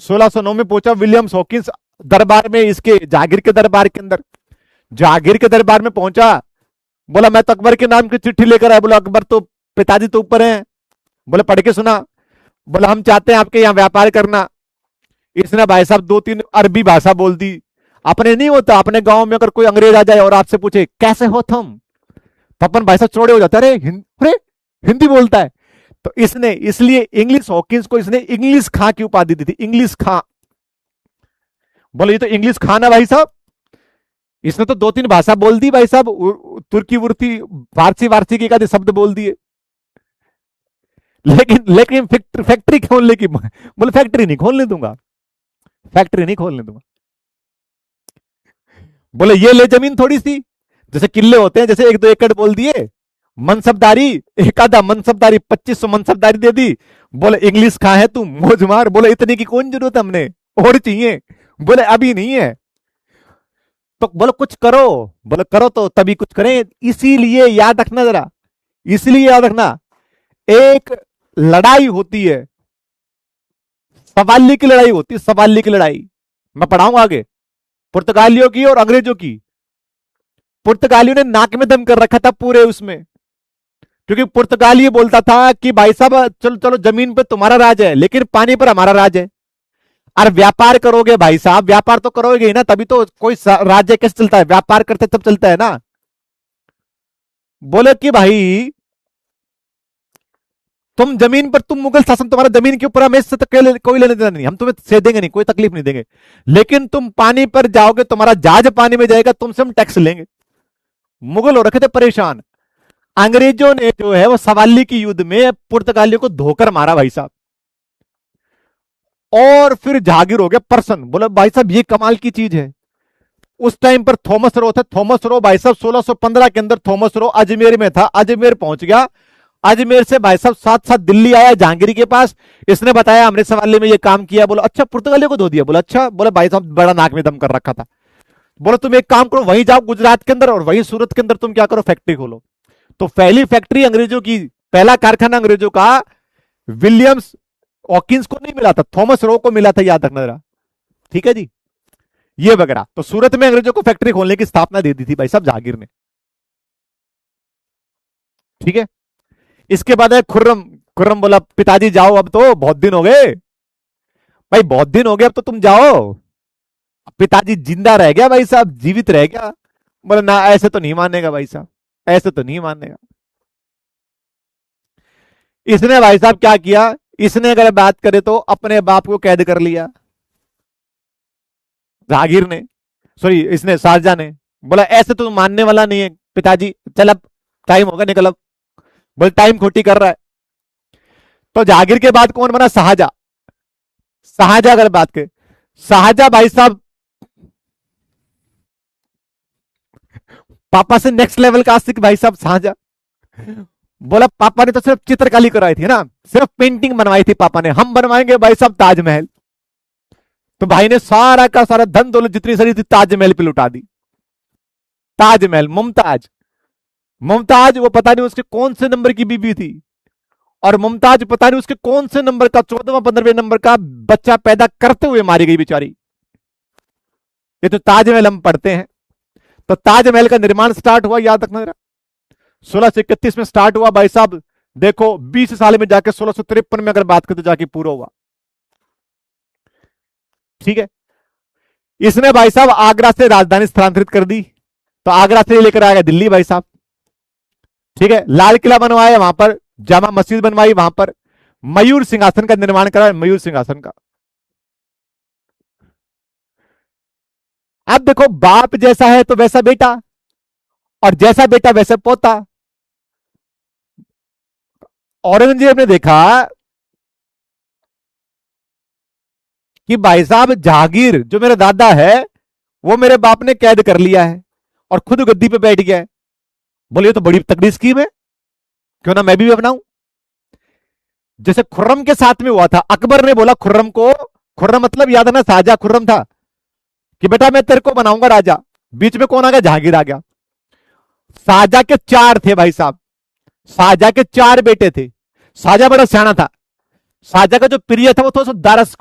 1609 में पहुंचा विलियम्स हॉकिंस दरबार में, इसके जहांगीर के दरबार के अंदर। जहांगीर के दरबार में पहुंचा, बोला मैं तो अकबर के नाम की चिट्ठी लेकर आया। बोला अकबर तो पिताजी तो ऊपर हैं। बोले पढ़ के सुना। बोला हम चाहते हैं आपके यहाँ व्यापार करना। इसने भाई साहब दो तीन अरबी भाषा बोल दी। अपने नहीं होता, अपने गांव में अगर कोई अंग्रेज आ जाए और आपसे पूछे कैसे हो तुम, तो अपन भाई साहब चौड़े हो जाते, अरे अरे हिंदी बोलता है। तो इसने इसलिए इंग्लिश हॉकिंस को इसने इंग्लिश खां की उपाधि दी थी, इंग्लिश खां। बोले ये तो इंग्लिश खान है भाई साहब, इसने तो दो तीन भाषा बोल दी भाई साहब, तुर्की वुर्ती फारसी वारसी के एक आधे शब्द बोल दिए। लेकिन लेकिन फैक्ट्री खोलने की, बोले फैक्ट्री नहीं खोलने दूंगा, फैक्ट्री नहीं खोलने दूंगा। बोले ये ले जमीन थोड़ी सी, जैसे किले होते हैं, जैसे एक दो एकड़ बोल दिए, मनसबदारी एक आधा मनसबदारी 2500 मनसबदारी दे दी। बोले इंग्लिश कहां है तू, मौज मार। बोले इतनी की कौन जरूरत है, हमने और चाहिए। बोले अभी नहीं है। तो बोलो कुछ करो, बोले करो तो तभी कुछ करें। इसीलिए याद रखना जरा, इसलिए याद रखना, एक लड़ाई होती है, सवाली की लड़ाई होती है, सवाली की लड़ाई। मैं पढ़ाऊंगा आगे, पुर्तगालियों की और अंग्रेजों की। पुर्तगालियों ने नाक में दम कर रखा था पूरे उसमें, क्योंकि पुर्तगाली बोलता था कि भाई साहब चलो चलो जमीन पे तुम्हारा राज है, लेकिन पानी पर हमारा राज है। और व्यापार करोगे भाई साहब, व्यापार तो करोगे ही ना, तभी तो कोई राज्य कैसे चलता है, व्यापार करते तब चलता है ना। बोले कि भाई तुम जमीन पर, तुम मुगल शासन तुम्हारा जमीन के ऊपर, हमें इससे तो कोई लेने देना नहीं, हम तुम्हें सेदेंगे नहीं, कोई तकलीफ नहीं देंगे। लेकिन तुम पानी पर जाओगे, तुम्हारा जहाज पानी में जाएगा, तुमसे हम टैक्स लेंगे। मुगल हो रखे थे परेशान। अंग्रेजों ने जो है वो सवाली की युद्ध में पुर्तगालियों को धोकर मारा भाई साहब, और फिर जहांगीर हो गया पर्सन। बोला भाई साहब ये कमाल की चीज है। उस टाइम पर थॉमस रो था, थॉमस रो भाई साहब 1615 के अंदर थॉमस रो अजमेर में था, अजमेर पहुंच गया। अजमेर से भाई साहब साथ साथ दिल्ली आया जहांगीर के पास। इसने बताया हमने सवाली में ये काम किया। बोला अच्छा पुर्तगालियों को धो दिया। बोला अच्छा। बोला भाई साहब बड़ा नाक में दम कर रखा था। बोला तुम एक काम करो, वहीं जाओ गुजरात के अंदर, और वहीं सूरत के अंदर तुम क्या करो, फैक्ट्री खोलो। तो पहली फैक्ट्री अंग्रेजों की, पहला कारखाना अंग्रेजों का विलियम्स हॉकिंस को नहीं मिला था, थॉमस रो को मिला था, याद रखना जरा, ठीक है जी। ये वगैरह, तो सूरत में अंग्रेजों को फैक्ट्री खोलने की स्थापना दे दी थी भाई साहब जहांगीर ने, ठीक है। इसके बाद है खुर्रम। खुर्रम बोला पिताजी जाओ, अब तो बहुत दिन हो गए भाई, बहुत दिन हो गए, अब तो तुम जाओ। पिताजी जिंदा रह गया भाई साहब, जीवित रह गया। बोला ना ऐसे तो नहीं मानेगा भाई साहब, ऐसे तो नहीं मानेगा। इसने भाई साहब क्या किया, इसने अगर बात करे तो अपने बाप को कैद कर लिया, जहांगीर ने, सॉरी इसने शाहजहां ने। बोला ऐसे तो मानने वाला नहीं है पिताजी, चल अब टाइम होगा निकल अब। बोले टाइम खोटी कर रहा है। तो जहांगीर के बाद कौन बना, शाहजहां। शाहजहां अगर बात करें, शाहजहां भाई साहब पापा से नेक्स्ट लेवल का आशिक भाई साहब शाहजहां। बोला पापा ने तो सिर्फ चित्रकारी कराई थी ना, सिर्फ पेंटिंग बनवाई थी पापा ने, हम बनवाएंगे भाई साहब ताजमहल। तो भाई ने सारा का सारा धन दौलत जितनी सारी थी ताजमहल पे लुटा दी। ताजमहल, मुमताज, मुमताज वो पता नहीं उसके कौन से नंबर की बीबी थी, और मुमताज पता नहीं उसके कौन से नंबर का 14वां 15वें नंबर का बच्चा पैदा करते हुए मारी गई बेचारी। ये तो ताजमहल हम पढ़ते हैं। तो ताजमहल का निर्माण स्टार्ट हुआ, याद रखना जरा, 1631 में स्टार्ट हुआ भाई साहब। देखो 20 साल में जाके 1653 में अगर बात करते जाके पूरा हुआ। ठीक है, इसने भाई साहब आगरा से राजधानी स्थानांतरित कर दी, तो आगरा से लेकर आएगा दिल्ली भाई साहब। ठीक है, लाल किला बनवाया वहां पर, जामा मस्जिद बनवाई वहां पर, मयूर सिंहासन का निर्माण करा, मयूर सिंहासन का। अब देखो बाप जैसा है तो वैसा बेटा, और जैसा बेटा वैसा पोता। औरंगजेब ने देखा कि भाई साहब जहांगीर जो मेरा दादा है वो मेरे बाप ने कैद कर लिया है और खुद गद्दी पे बैठ गया है। बोले ये तो बड़ी तगड़ी स्कीम है, क्यों ना मैं भी अपनाऊं। जैसे खुर्रम के साथ में हुआ था, अकबर ने बोला खुर्रम को, खुर्रम मतलब याद है ना शाहजहां खुर्रम था, कि बेटा मैं तेरे को बनाऊंगा राजा। बीच में कौन आ गया? जहांगीर आ गया। शाहजहां के 4 थे भाई साहब, शाहजहां के 4 बेटे थे। शाहजहां बड़ा सियाना था। शाहजहां का जो प्रिय था वो था दारस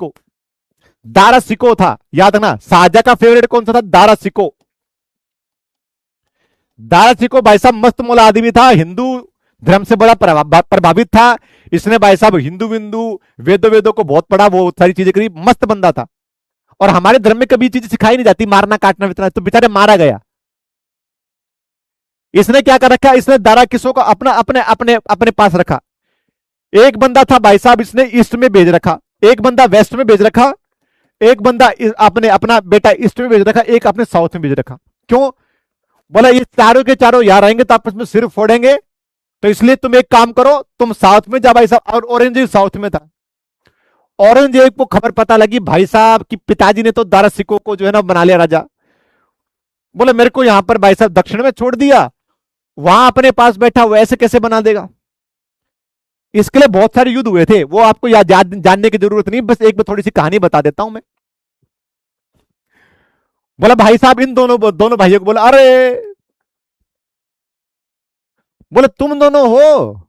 दारा सिको था, याद है ना। शाहजहां का फेवरेट कौन सा था? दारा सिको। दारा सिको भाई साहब मस्त मौला आदमी था, हिंदू धर्म से बड़ा प्रभावित था। इसने भाई साहब हिंदू विंदू वेदों वेदों को बहुत पढ़ा, वो सारी चीजें करी, मस्त बंदा था। और हमारे धर्म में कभी चीज सिखाई नहीं जाती, मारना काटना वितना, तो बेचारे मारा गया। इसने क्या कर रखा? इसने दारा किसो को अपना अपने अपने अपने पास रखा। एक बंदा था भाई साहब इसने ईस्ट में भेज रखा, एक बंदा वेस्ट में भेज रखा, एक बंदा अपने अपना बेटा ईस्ट में भेज रखा, एक अपने साउथ में भेज रखा। क्यों? बोला ये चारों के चारों यार आएंगे तो आपस में सिर फोड़ेंगे, तो इसलिए तुम एक काम करो, तुम साउथ में जा भाई साहब। और औरंगजेब साउथ में था। औरंगजेब को खबर पता लगी भाई साहब कि पिताजी ने तो दारा सिको को जो है ना बना लिया राजा। बोले मेरे को यहां पर भाई साहब दक्षिण में छोड़ दिया, वहां अपने पास बैठा, वो ऐसे कैसे बना देगा। इसके लिए बहुत सारे युद्ध हुए थे, वो आपको जानने की जरूरत नहीं, बस एक थोड़ी सी कहानी बता देता हूं मैं। बोला भाई साहब इन दोनों भाइयों को बोला, अरे बोले तुम दोनों हो,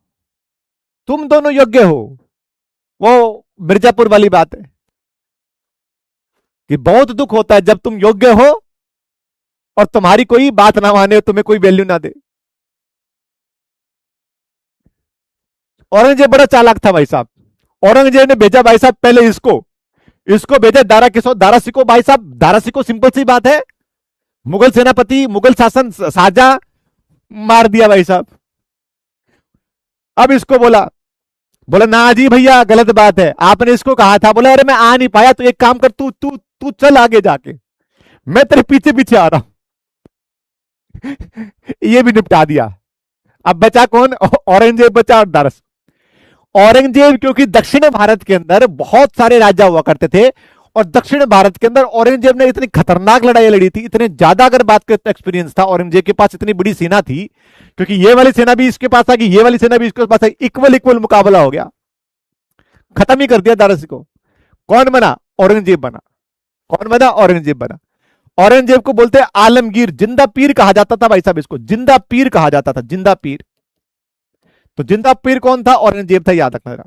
तुम दोनों योग्य हो। वो मिर्जापुर वाली बात है कि बहुत दुख होता है जब तुम योग्य हो और तुम्हारी कोई बात ना माने, तुम्हें कोई वैल्यू ना दे। औरंगजेब बड़ा चालाक था भाई साहब। औरंगजेब ने भेजा भाई साहब पहले इसको भेजा दारा सिको भाई साहब। दारा सिको सिंपल सी बात है, मुगल सेनापति, मुगल शासन शाहजहां मार दिया भाई साहब। अब इसको बोला ना जी भैया गलत बात है, आपने इसको कहा था। बोला अरे मैं आ नहीं पाया, तो एक काम कर, तू तू तू चल आगे जाके, मैं तेरे पीछे पीछे आ रहा हूं। ये भी निपटा दिया। अब बचा कौन? औरंगजेब बचा और दारस। औरंगजेब क्योंकि दक्षिण भारत के अंदर बहुत सारे राजा हुआ करते थे, और दक्षिण भारत के अंदर औरंगजेब ने इतनी खतरनाक लड़ाई लड़ी थी, इतने ज्यादा अगर बात करते एक्सपीरियंस था औरंगजेब के पास, इतनी बड़ी सेना थी, क्योंकि ये वाली सेना भी इसके पास आ गई, ये वाली सेना भी इसके पास आ गई, इक्वल इक्वल मुकाबला हो गया, खत्म ही कर दिया दारस को। कौन बना? औरंगजेब बना। कौन बना? औरंगजेब बना। औरंगजेब को बोलते हैं आलमगीर, जिंदा पीर कहा जाता था भाई साहब, इसको जिंदा पीर कहा जाता था, जिंदा पीर। तो जिंदा पीर कौन था? औरंगजेब था, याद रखना।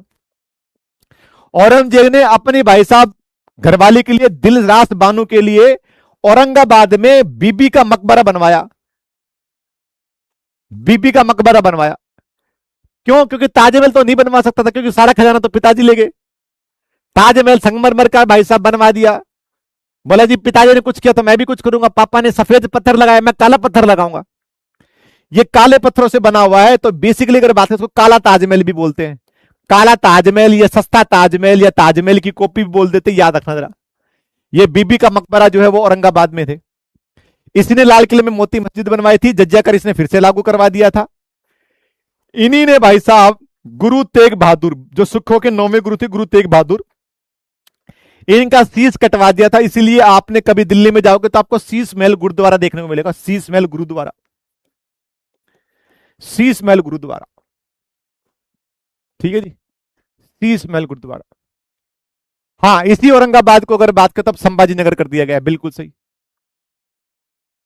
औरंगजेब ने अपनी भाई साहब घरवाली के लिए, दिलरास बानो के लिए औरंगाबाद में बीबी का मकबरा बनवाया। बीबी का मकबरा बनवाया क्यों? क्योंकि ताजमहल तो नहीं बनवा सकता था, क्योंकि सारा खजाना तो पिताजी ले गए। ताजमहल संगमरमर का भाई साहब बनवा दिया। बोला जी पिताजी ने कुछ किया तो मैं भी कुछ करूंगा। पापा ने सफेद पत्थर लगाया, मैं काला पत्थर लगाऊंगा। ये काले पत्थरों से बना हुआ है, तो बेसिकली अगर बात करें इसको काला ताजमहल भी बोलते हैं। काला ताजमहल या सस्ता ताजमहल या ताजमहल की कॉपी भी बोल देते, याद रखना जरा। ये बीबी का मकबरा जो है वो औरंगाबाद में थे। इसने लाल किले में मोती मस्जिद बनवाई थी, जज्जा कर इसने फिर से लागू करवा दिया था। इन्हीं ने भाई साहब गुरु तेग बहादुर, जो सिखों के 9वें गुरु थे, गुरु तेग बहादुर, इनका शीश कटवा दिया था, इसीलिए आपने कभी दिल्ली में जाओगे तो आपको शीश महल गुरुद्वारा देखने को मिलेगा। शीश महल गुरुद्वारा, शीश महल गुरुद्वारा, ठीक है जी, शीश महल गुरुद्वारा। हाँ, इसी औरंगाबाद को अगर बात करें तब संभाजी नगर कर दिया गया, बिल्कुल सही।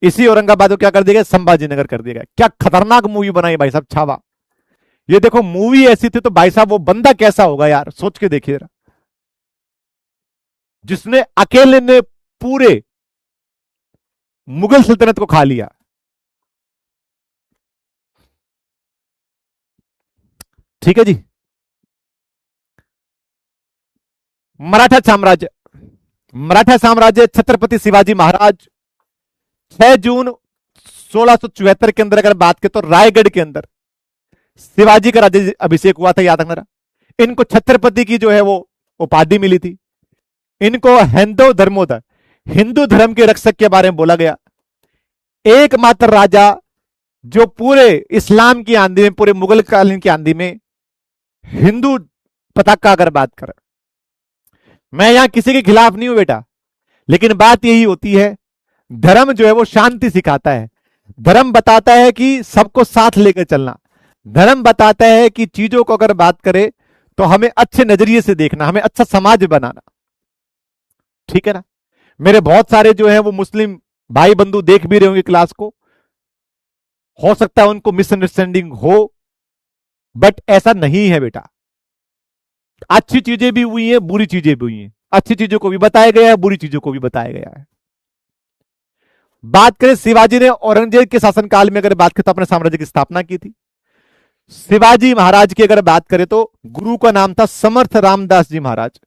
इसी औरंगाबाद को क्या कर दिया गया, संभाजी नगर कर दिया गया। क्या खतरनाक मूवी बनाई भाई साहब, छावा। ये देखो मूवी ऐसी थी तो भाई साहब वो बंदा कैसा होगा यार, सोच के देखिए जरा, जिसने अकेले ने पूरे मुगल सल्तनत को खा लिया। ठीक है जी। मराठा साम्राज्य, मराठा साम्राज्य, छत्रपति शिवाजी महाराज 6 जून 1674 के अंदर अगर बात करें तो रायगढ़ के अंदर शिवाजी का राज्य अभिषेक हुआ था, याद रखना। इनको छत्रपति की जो है वो उपाधि मिली थी। इनको हिंदू धर्मोदर, हिंदू धर्म के रक्षक के बारे में बोला गया। एकमात्र राजा जो पूरे इस्लाम की आंधी में, पूरे मुगल कालीन की आंधी में हिंदू पताका अगर बात करें, मैं यहां किसी के खिलाफ नहीं हूं बेटा, लेकिन बात यही होती है, धर्म जो है वो शांति सिखाता है। धर्म बताता है कि सबको साथ लेकर चलना। धर्म बताता है कि चीजों को अगर बात करें तो हमें अच्छे नजरिए से देखना, हमें अच्छा समाज बनाना। ठीक है ना। मेरे बहुत सारे जो है वो मुस्लिम भाई बंधु देख भी रहे होंगे क्लास को, हो सकता है उनको मिसअंडरस्टैंडिंग हो, बट ऐसा नहीं है बेटा। अच्छी चीजें भी हुई हैं, बुरी चीजें भी हुई हैं। अच्छी चीजों को भी बताया गया है, बुरी चीजों को भी बताया गया है। बात करें शिवाजी ने औरंगजेब के शासनकाल में अगर बात करें तो अपने साम्राज्य की स्थापना की थी। शिवाजी महाराज की अगर बात करें तो गुरु का नाम था समर्थ रामदास जी महाराज।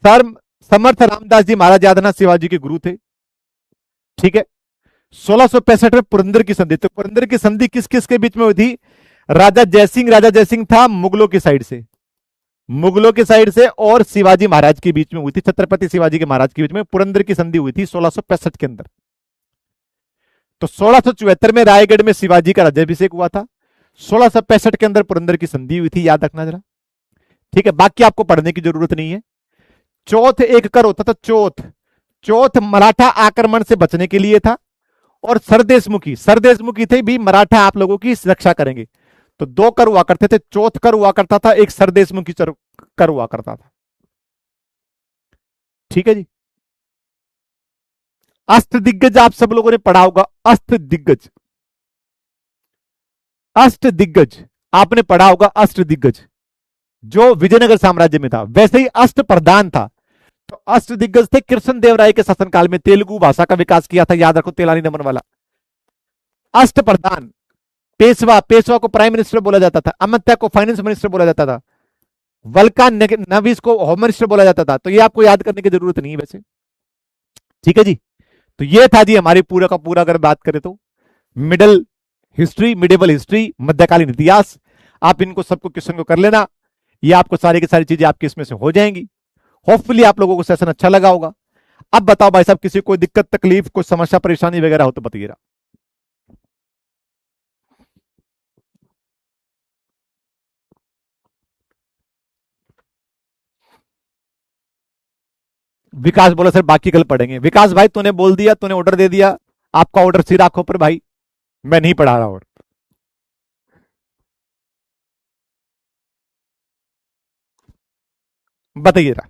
सर समर्थ रामदास जी महाराज याद ना शिवाजी के गुरु थे। ठीक है। 1665 में पुरंदर की संधि, तो पुरंदर की संधि किस किस के बीच में हुई थी? राजा जयसिंह था मुगलों की साइड से, मुगलों की साइड से, और शिवाजी महाराज के बीच में हुई थी, छत्रपति शिवाजी के महाराज के बीच में पुरंदर की संधि हुई थी 1665 के अंदर। तो 1674 में रायगढ़ में शिवाजी का राज्याभिषेक हुआ था, 1665 के अंदर पुरंदर की संधि हुई थी, याद रखना जरा। ठीक है, बाकी आपको पढ़ने की जरूरत नहीं है। चौथ एक कर होता था, चौथ, चौथ मराठा आक्रमण से बचने के लिए था, और सरदेशमुखी थे भी मराठा आप लोगों की रक्षा करेंगे। तो 2 कर हुआ करते थे, चौथ कर हुआ करता था, एक सरदेशमुखी कर हुआ करता था। ठीक है जी। अष्ट दिग्गज आप सब लोगों ने पढ़ा होगा, अष्ट दिग्गज, अष्ट दिग्गज आपने पढ़ा होगा, अष्ट दिग्गज जो विजयनगर साम्राज्य में था। वैसे ही अष्ट प्रधान था, तो अष्ट दिग्गज थे कृष्णदेवराय के शासनकाल में, तेलुगु भाषा का विकास किया था, याद रखो, तेलानी नमन वाला। अष्ट प्रधान, पेशवा, पेशवा को प्राइम मिनिस्टर बोला जाता था, अमात्या को फाइनेंस मिनिस्टर बोला जाता था, वल्का नवीस को होम मिनिस्टर बोला जाता था। तो ये आपको याद करने की जरूरत नहीं है वैसे। ठीक है जी। तो ये था जी हमारी पूरा का पूरा अगर बात करें तो मिडल हिस्ट्री, मिडिवल हिस्ट्री, मध्यकालीन इतिहास। आप इनको सबको क्वेश्चन को कर लेना, ये आपको सारी की सारी चीजें आपकी इसमें से हो जाएंगी। होपफुली आप लोगों को सेशन अच्छा लगा होगा। अब बताओ भाई साहब, किसी को दिक्कत तकलीफ, कोई समस्या परेशानी वगैरह हो तो बताइएगा। विकास बोला सर बाकी कल पढ़ेंगे। विकास भाई तूने बोल दिया, तूने ऑर्डर दे दिया, आपका ऑर्डर सिर आंखों पर भाई, मैं नहीं पढ़ा रहा। और बताइए रहा।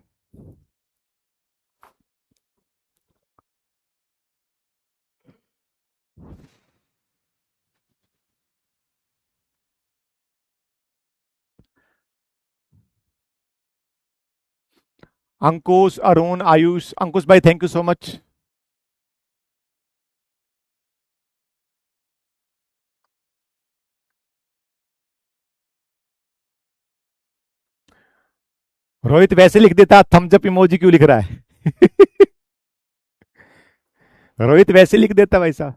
अंकुश, अरुण, आयुष, अंकुश भाई thank you so much. Rohit वैसे लिख देता, थम्स अप इमोजी क्यों लिख रहा है? रोहित वैसे लिख देता भाई साहब।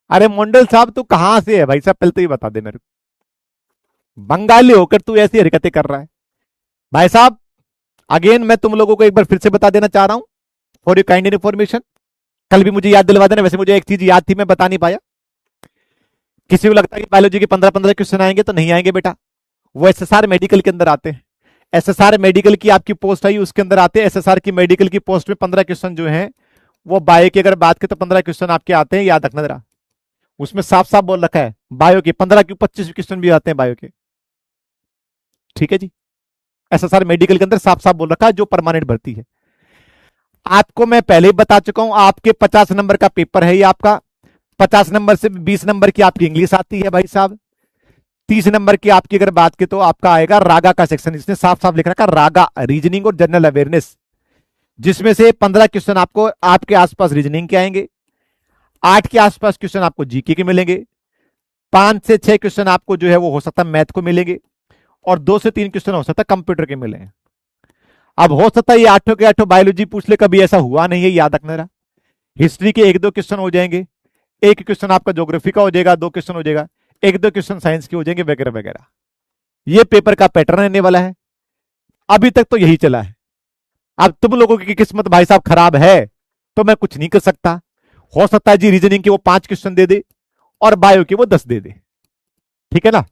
अरे मंडल साहब तू कहां से है भाई साहब, पहले तो ये बता दे मेरे को। बंगाली होकर तू ऐसी हरकतें कर रहा है भाई साहब। अगेन मैं तुम लोगों को एक बार फिर से बता देना चाह रहा हूं, फॉर यू काइंड इन्फॉर्मेशन। कल भी मुझे याद दिलवा देना, वैसे मुझे एक चीज याद थी मैं बता नहीं पाया। किसी को लगता है कि बायोलॉजी के 15-15 क्वेश्चन आएंगे, तो नहीं आएंगे बेटा। वो एसएसआर मेडिकल के अंदर आते हैं। एसएसआर मेडिकल की आपकी पोस्ट आई, उसके अंदर आते हैं। एसएसआर की मेडिकल की पोस्ट में 15 क्वेश्चन जो है वो बायो की अगर बात करें तो 15 क्वेश्चन आपके आते हैं, याद रखना जरा। उसमें साफ साफ बोल रखा है बायो के 15 क्यों 25 क्वेश्चन भी आते हैं बायो के। ठीक है जी, एसएसआर मेडिकल के अंदर साफ साफ बोल रखा है जो परमानेंट भर्ती है। आपको मैं पहले ही बता चुका हूं, आपके 50 नंबर का पेपर है ये आपका। 50 नंबर से 20 नंबर की आपकी इंग्लिश आती है भाई साहब। 30 नंबर की आपकी अगर बात की तो आपका आएगा रागा का सेक्शन, इसने साफ साफ लिख रखा रागा, रीजनिंग और जनरल अवेयरनेस, जिसमें से 15 क्वेश्चन आपको आपके आसपास रीजनिंग के आएंगे, 8 के आसपास क्वेश्चन आपको जीके के मिलेंगे, 5 से 6 क्वेश्चन आपको जो है वो हो सकता है मैथ को मिलेंगे, और 2 से 3 क्वेश्चन हो सकता है कंप्यूटर के मिले। अब हो सकता है ये 8 के 8 बायोलॉजी पूछ ले, कभी ऐसा हुआ नहीं है, याद रखना रहा। हिस्ट्री के 1-2 क्वेश्चन हो जाएंगे, एक क्वेश्चन आपका ज्योग्राफी का हो जाएगा, 2 क्वेश्चन हो जाएगा, 1-2 क्वेश्चन साइंस के हो जाएंगे, वगैरह वगैरह। ये पेपर का पैटर्न रहने वाला है। अभी तक तो यही चला है। अब तुम लोगों की किस्मत भाई साहब खराब है तो मैं कुछ नहीं कर सकता। हो सकता है जी रीजनिंग के वो 5 क्वेश्चन दे दे और बायो के वो 10 दे दे, ठीक है ना,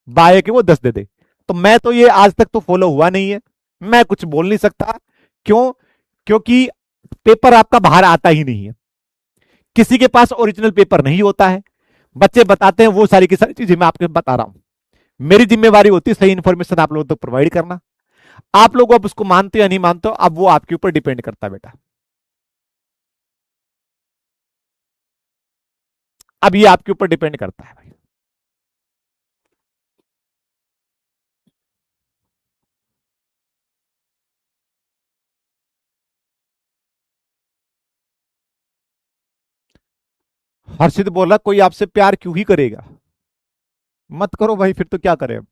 बायो के वो 10 दे दे। तो मैं तो ये आज तक तो फॉलो हुआ नहीं है, मैं कुछ बोल नहीं सकता। क्यों? क्योंकि पेपर आपका बाहर आता ही नहीं है, किसी के पास ओरिजिनल पेपर नहीं होता है। बच्चे बताते हैं वो सारी की सारी चीजें मैं आपको बता रहा हूं। मेरी जिम्मेवारी होती है सही इंफॉर्मेशन आप लोगों तक प्रोवाइड करना। आप लोग अब उसको मानते हो या नहीं मानते हो, अब वो आपके ऊपर डिपेंड करता है बेटा। अब ये आपके ऊपर डिपेंड करता है भाई। हर्षित बोला कोई आपसे प्यार क्यों ही करेगा, मत करो भाई, फिर तो क्या करें अब।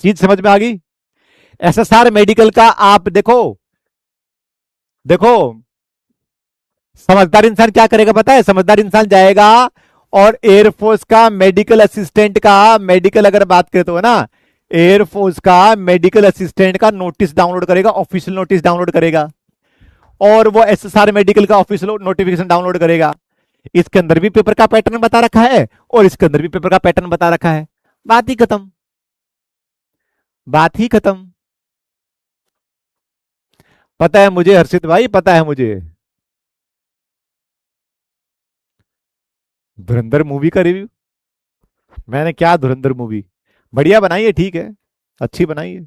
चीज समझ में आ गई। एसएसआर मेडिकल का आप देखो, देखो समझदार इंसान क्या करेगा पता है, समझदार इंसान जाएगा और एयरफोर्स का मेडिकल असिस्टेंट का, मेडिकल अगर बात करें तो है ना, एयरफोर्स का मेडिकल असिस्टेंट का नोटिस डाउनलोड करेगा, ऑफिशियल नोटिस डाउनलोड करेगा, और वो एसएसआर मेडिकल का ऑफिशियल नोटिफिकेशन डाउनलोड करेगा। इसके अंदर भी पेपर का पैटर्न बता रखा है और इसके अंदर भी पेपर का पैटर्न बता रखा है। बात ही खत्म, बात ही खत्म। पता है मुझे हर्षित भाई, पता है मुझे। धुरंधर मूवी का रिव्यू? मैंने क्या धुरंधर मूवी, बढ़िया बनाई है, ठीक है, अच्छी बनाई है,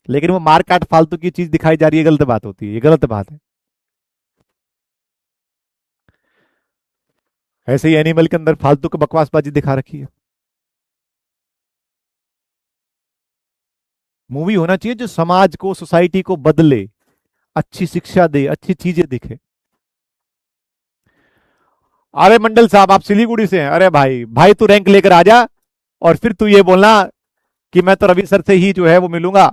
लेकिन वो मार काट फालतू की चीज दिखाई जा रही है, गलत बात होती है, ये गलत बात है। ऐसे ही एनिमल के अंदर फालतू की बकवासबाजी दिखा रखी है। मूवी होना चाहिए जो समाज को, सोसाइटी को बदले, अच्छी शिक्षा दे, अच्छी चीजें दिखे। अरे मंडल साहब आप सिलीगुड़ी से हैं, अरे भाई भाई तू रैंक लेकर आ जा, और फिर तू ये बोलना कि मैं तो रवि सर से ही जो है वो मिलूंगा,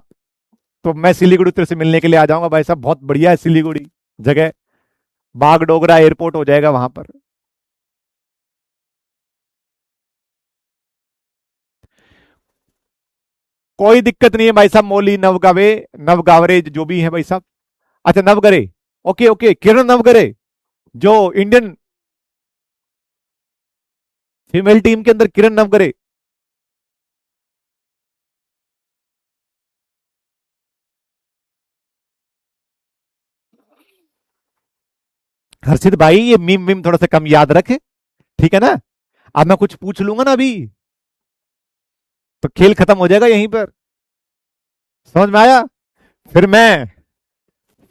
तो मैं सिलीगुड़ी तेरे से मिलने के लिए आ जाऊंगा। भाई साहब बहुत बढ़िया है सिलीगुड़ी जगह, बागडोगरा एयरपोर्ट हो जाएगा वहां पर। कोई दिक्कत नहीं है भाई साहब, मौली नवगावे, नवगावरे जो भी है भाई साहब। अच्छा नवगरे, ओके ओके, किरण नवगरे जो इंडियन फीमेल टीम के अंदर, किरण नवगरे। हर्षित भाई ये मीम मीम थोड़ा सा कम याद रखे, ठीक है ना। अब मैं कुछ पूछ लूंगा ना अभी तो खेल खत्म हो जाएगा यहीं पर, समझ में आया। फिर मैं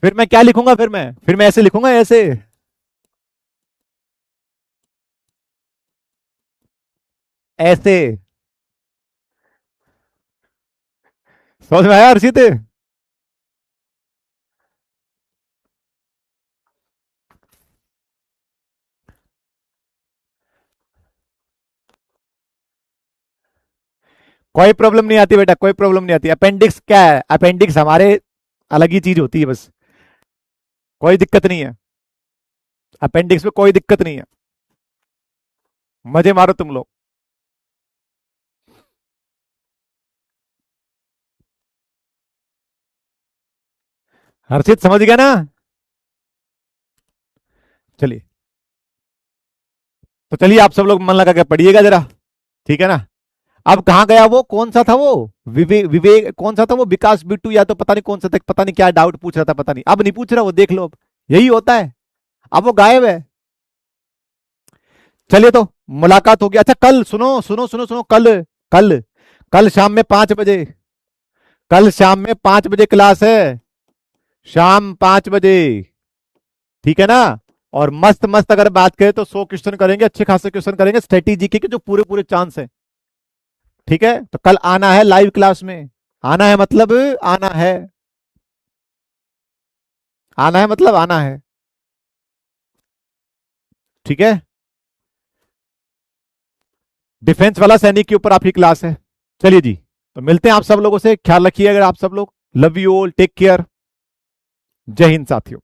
फिर मैं क्या लिखूंगा, फिर मैं ऐसे लिखूंगा, ऐसे। ऐसे, समझ में आया हर्षित। कोई प्रॉब्लम नहीं आती बेटा, कोई प्रॉब्लम नहीं आती। अपेंडिक्स क्या है, अपेंडिक्स हमारे अलग ही चीज होती है बस, कोई दिक्कत नहीं है। अपेंडिक्स में कोई दिक्कत नहीं है, मजे मारो तुम लोग। हर्षित समझ गया ना? चलिए, तो चलिए आप सब लोग मन लगा के पढ़िएगा जरा, ठीक है ना? अब कहां गया वो, कौन सा था वो, विवेक, विवेक कौन सा था वो, विकास बिट्टू या तो पता नहीं कौन सा था, पता नहीं क्या डाउट पूछ रहा था, पता नहीं, अब नहीं पूछ रहा वो, देख लो अब, यही होता है, अब वो गायब है। चलिए तो मुलाकात होगी। अच्छा कल सुनो सुनो सुनो सुनो, कल कल कल शाम में 5 बजे, कल शाम में 5 बजे क्लास है, शाम 5 बजे, ठीक है ना? और मस्त मस्त अगर बात करें तो 100 क्वेश्चन करेंगे, अच्छे खासे क्वेश्चन करेंगे स्ट्रेटेजी के जो पूरे पूरे चांस है, ठीक है? तो कल आना है लाइव क्लास में, आना है मतलब आना है, आना है मतलब आना है, ठीक है? डिफेंस वाला सैनिक के ऊपर आपकी क्लास है। चलिए जी, तो मिलते हैं आप सब लोगों से, ख्याल रखिए अगर आप सब लोग, love you all, take care, जय हिंद साथियों।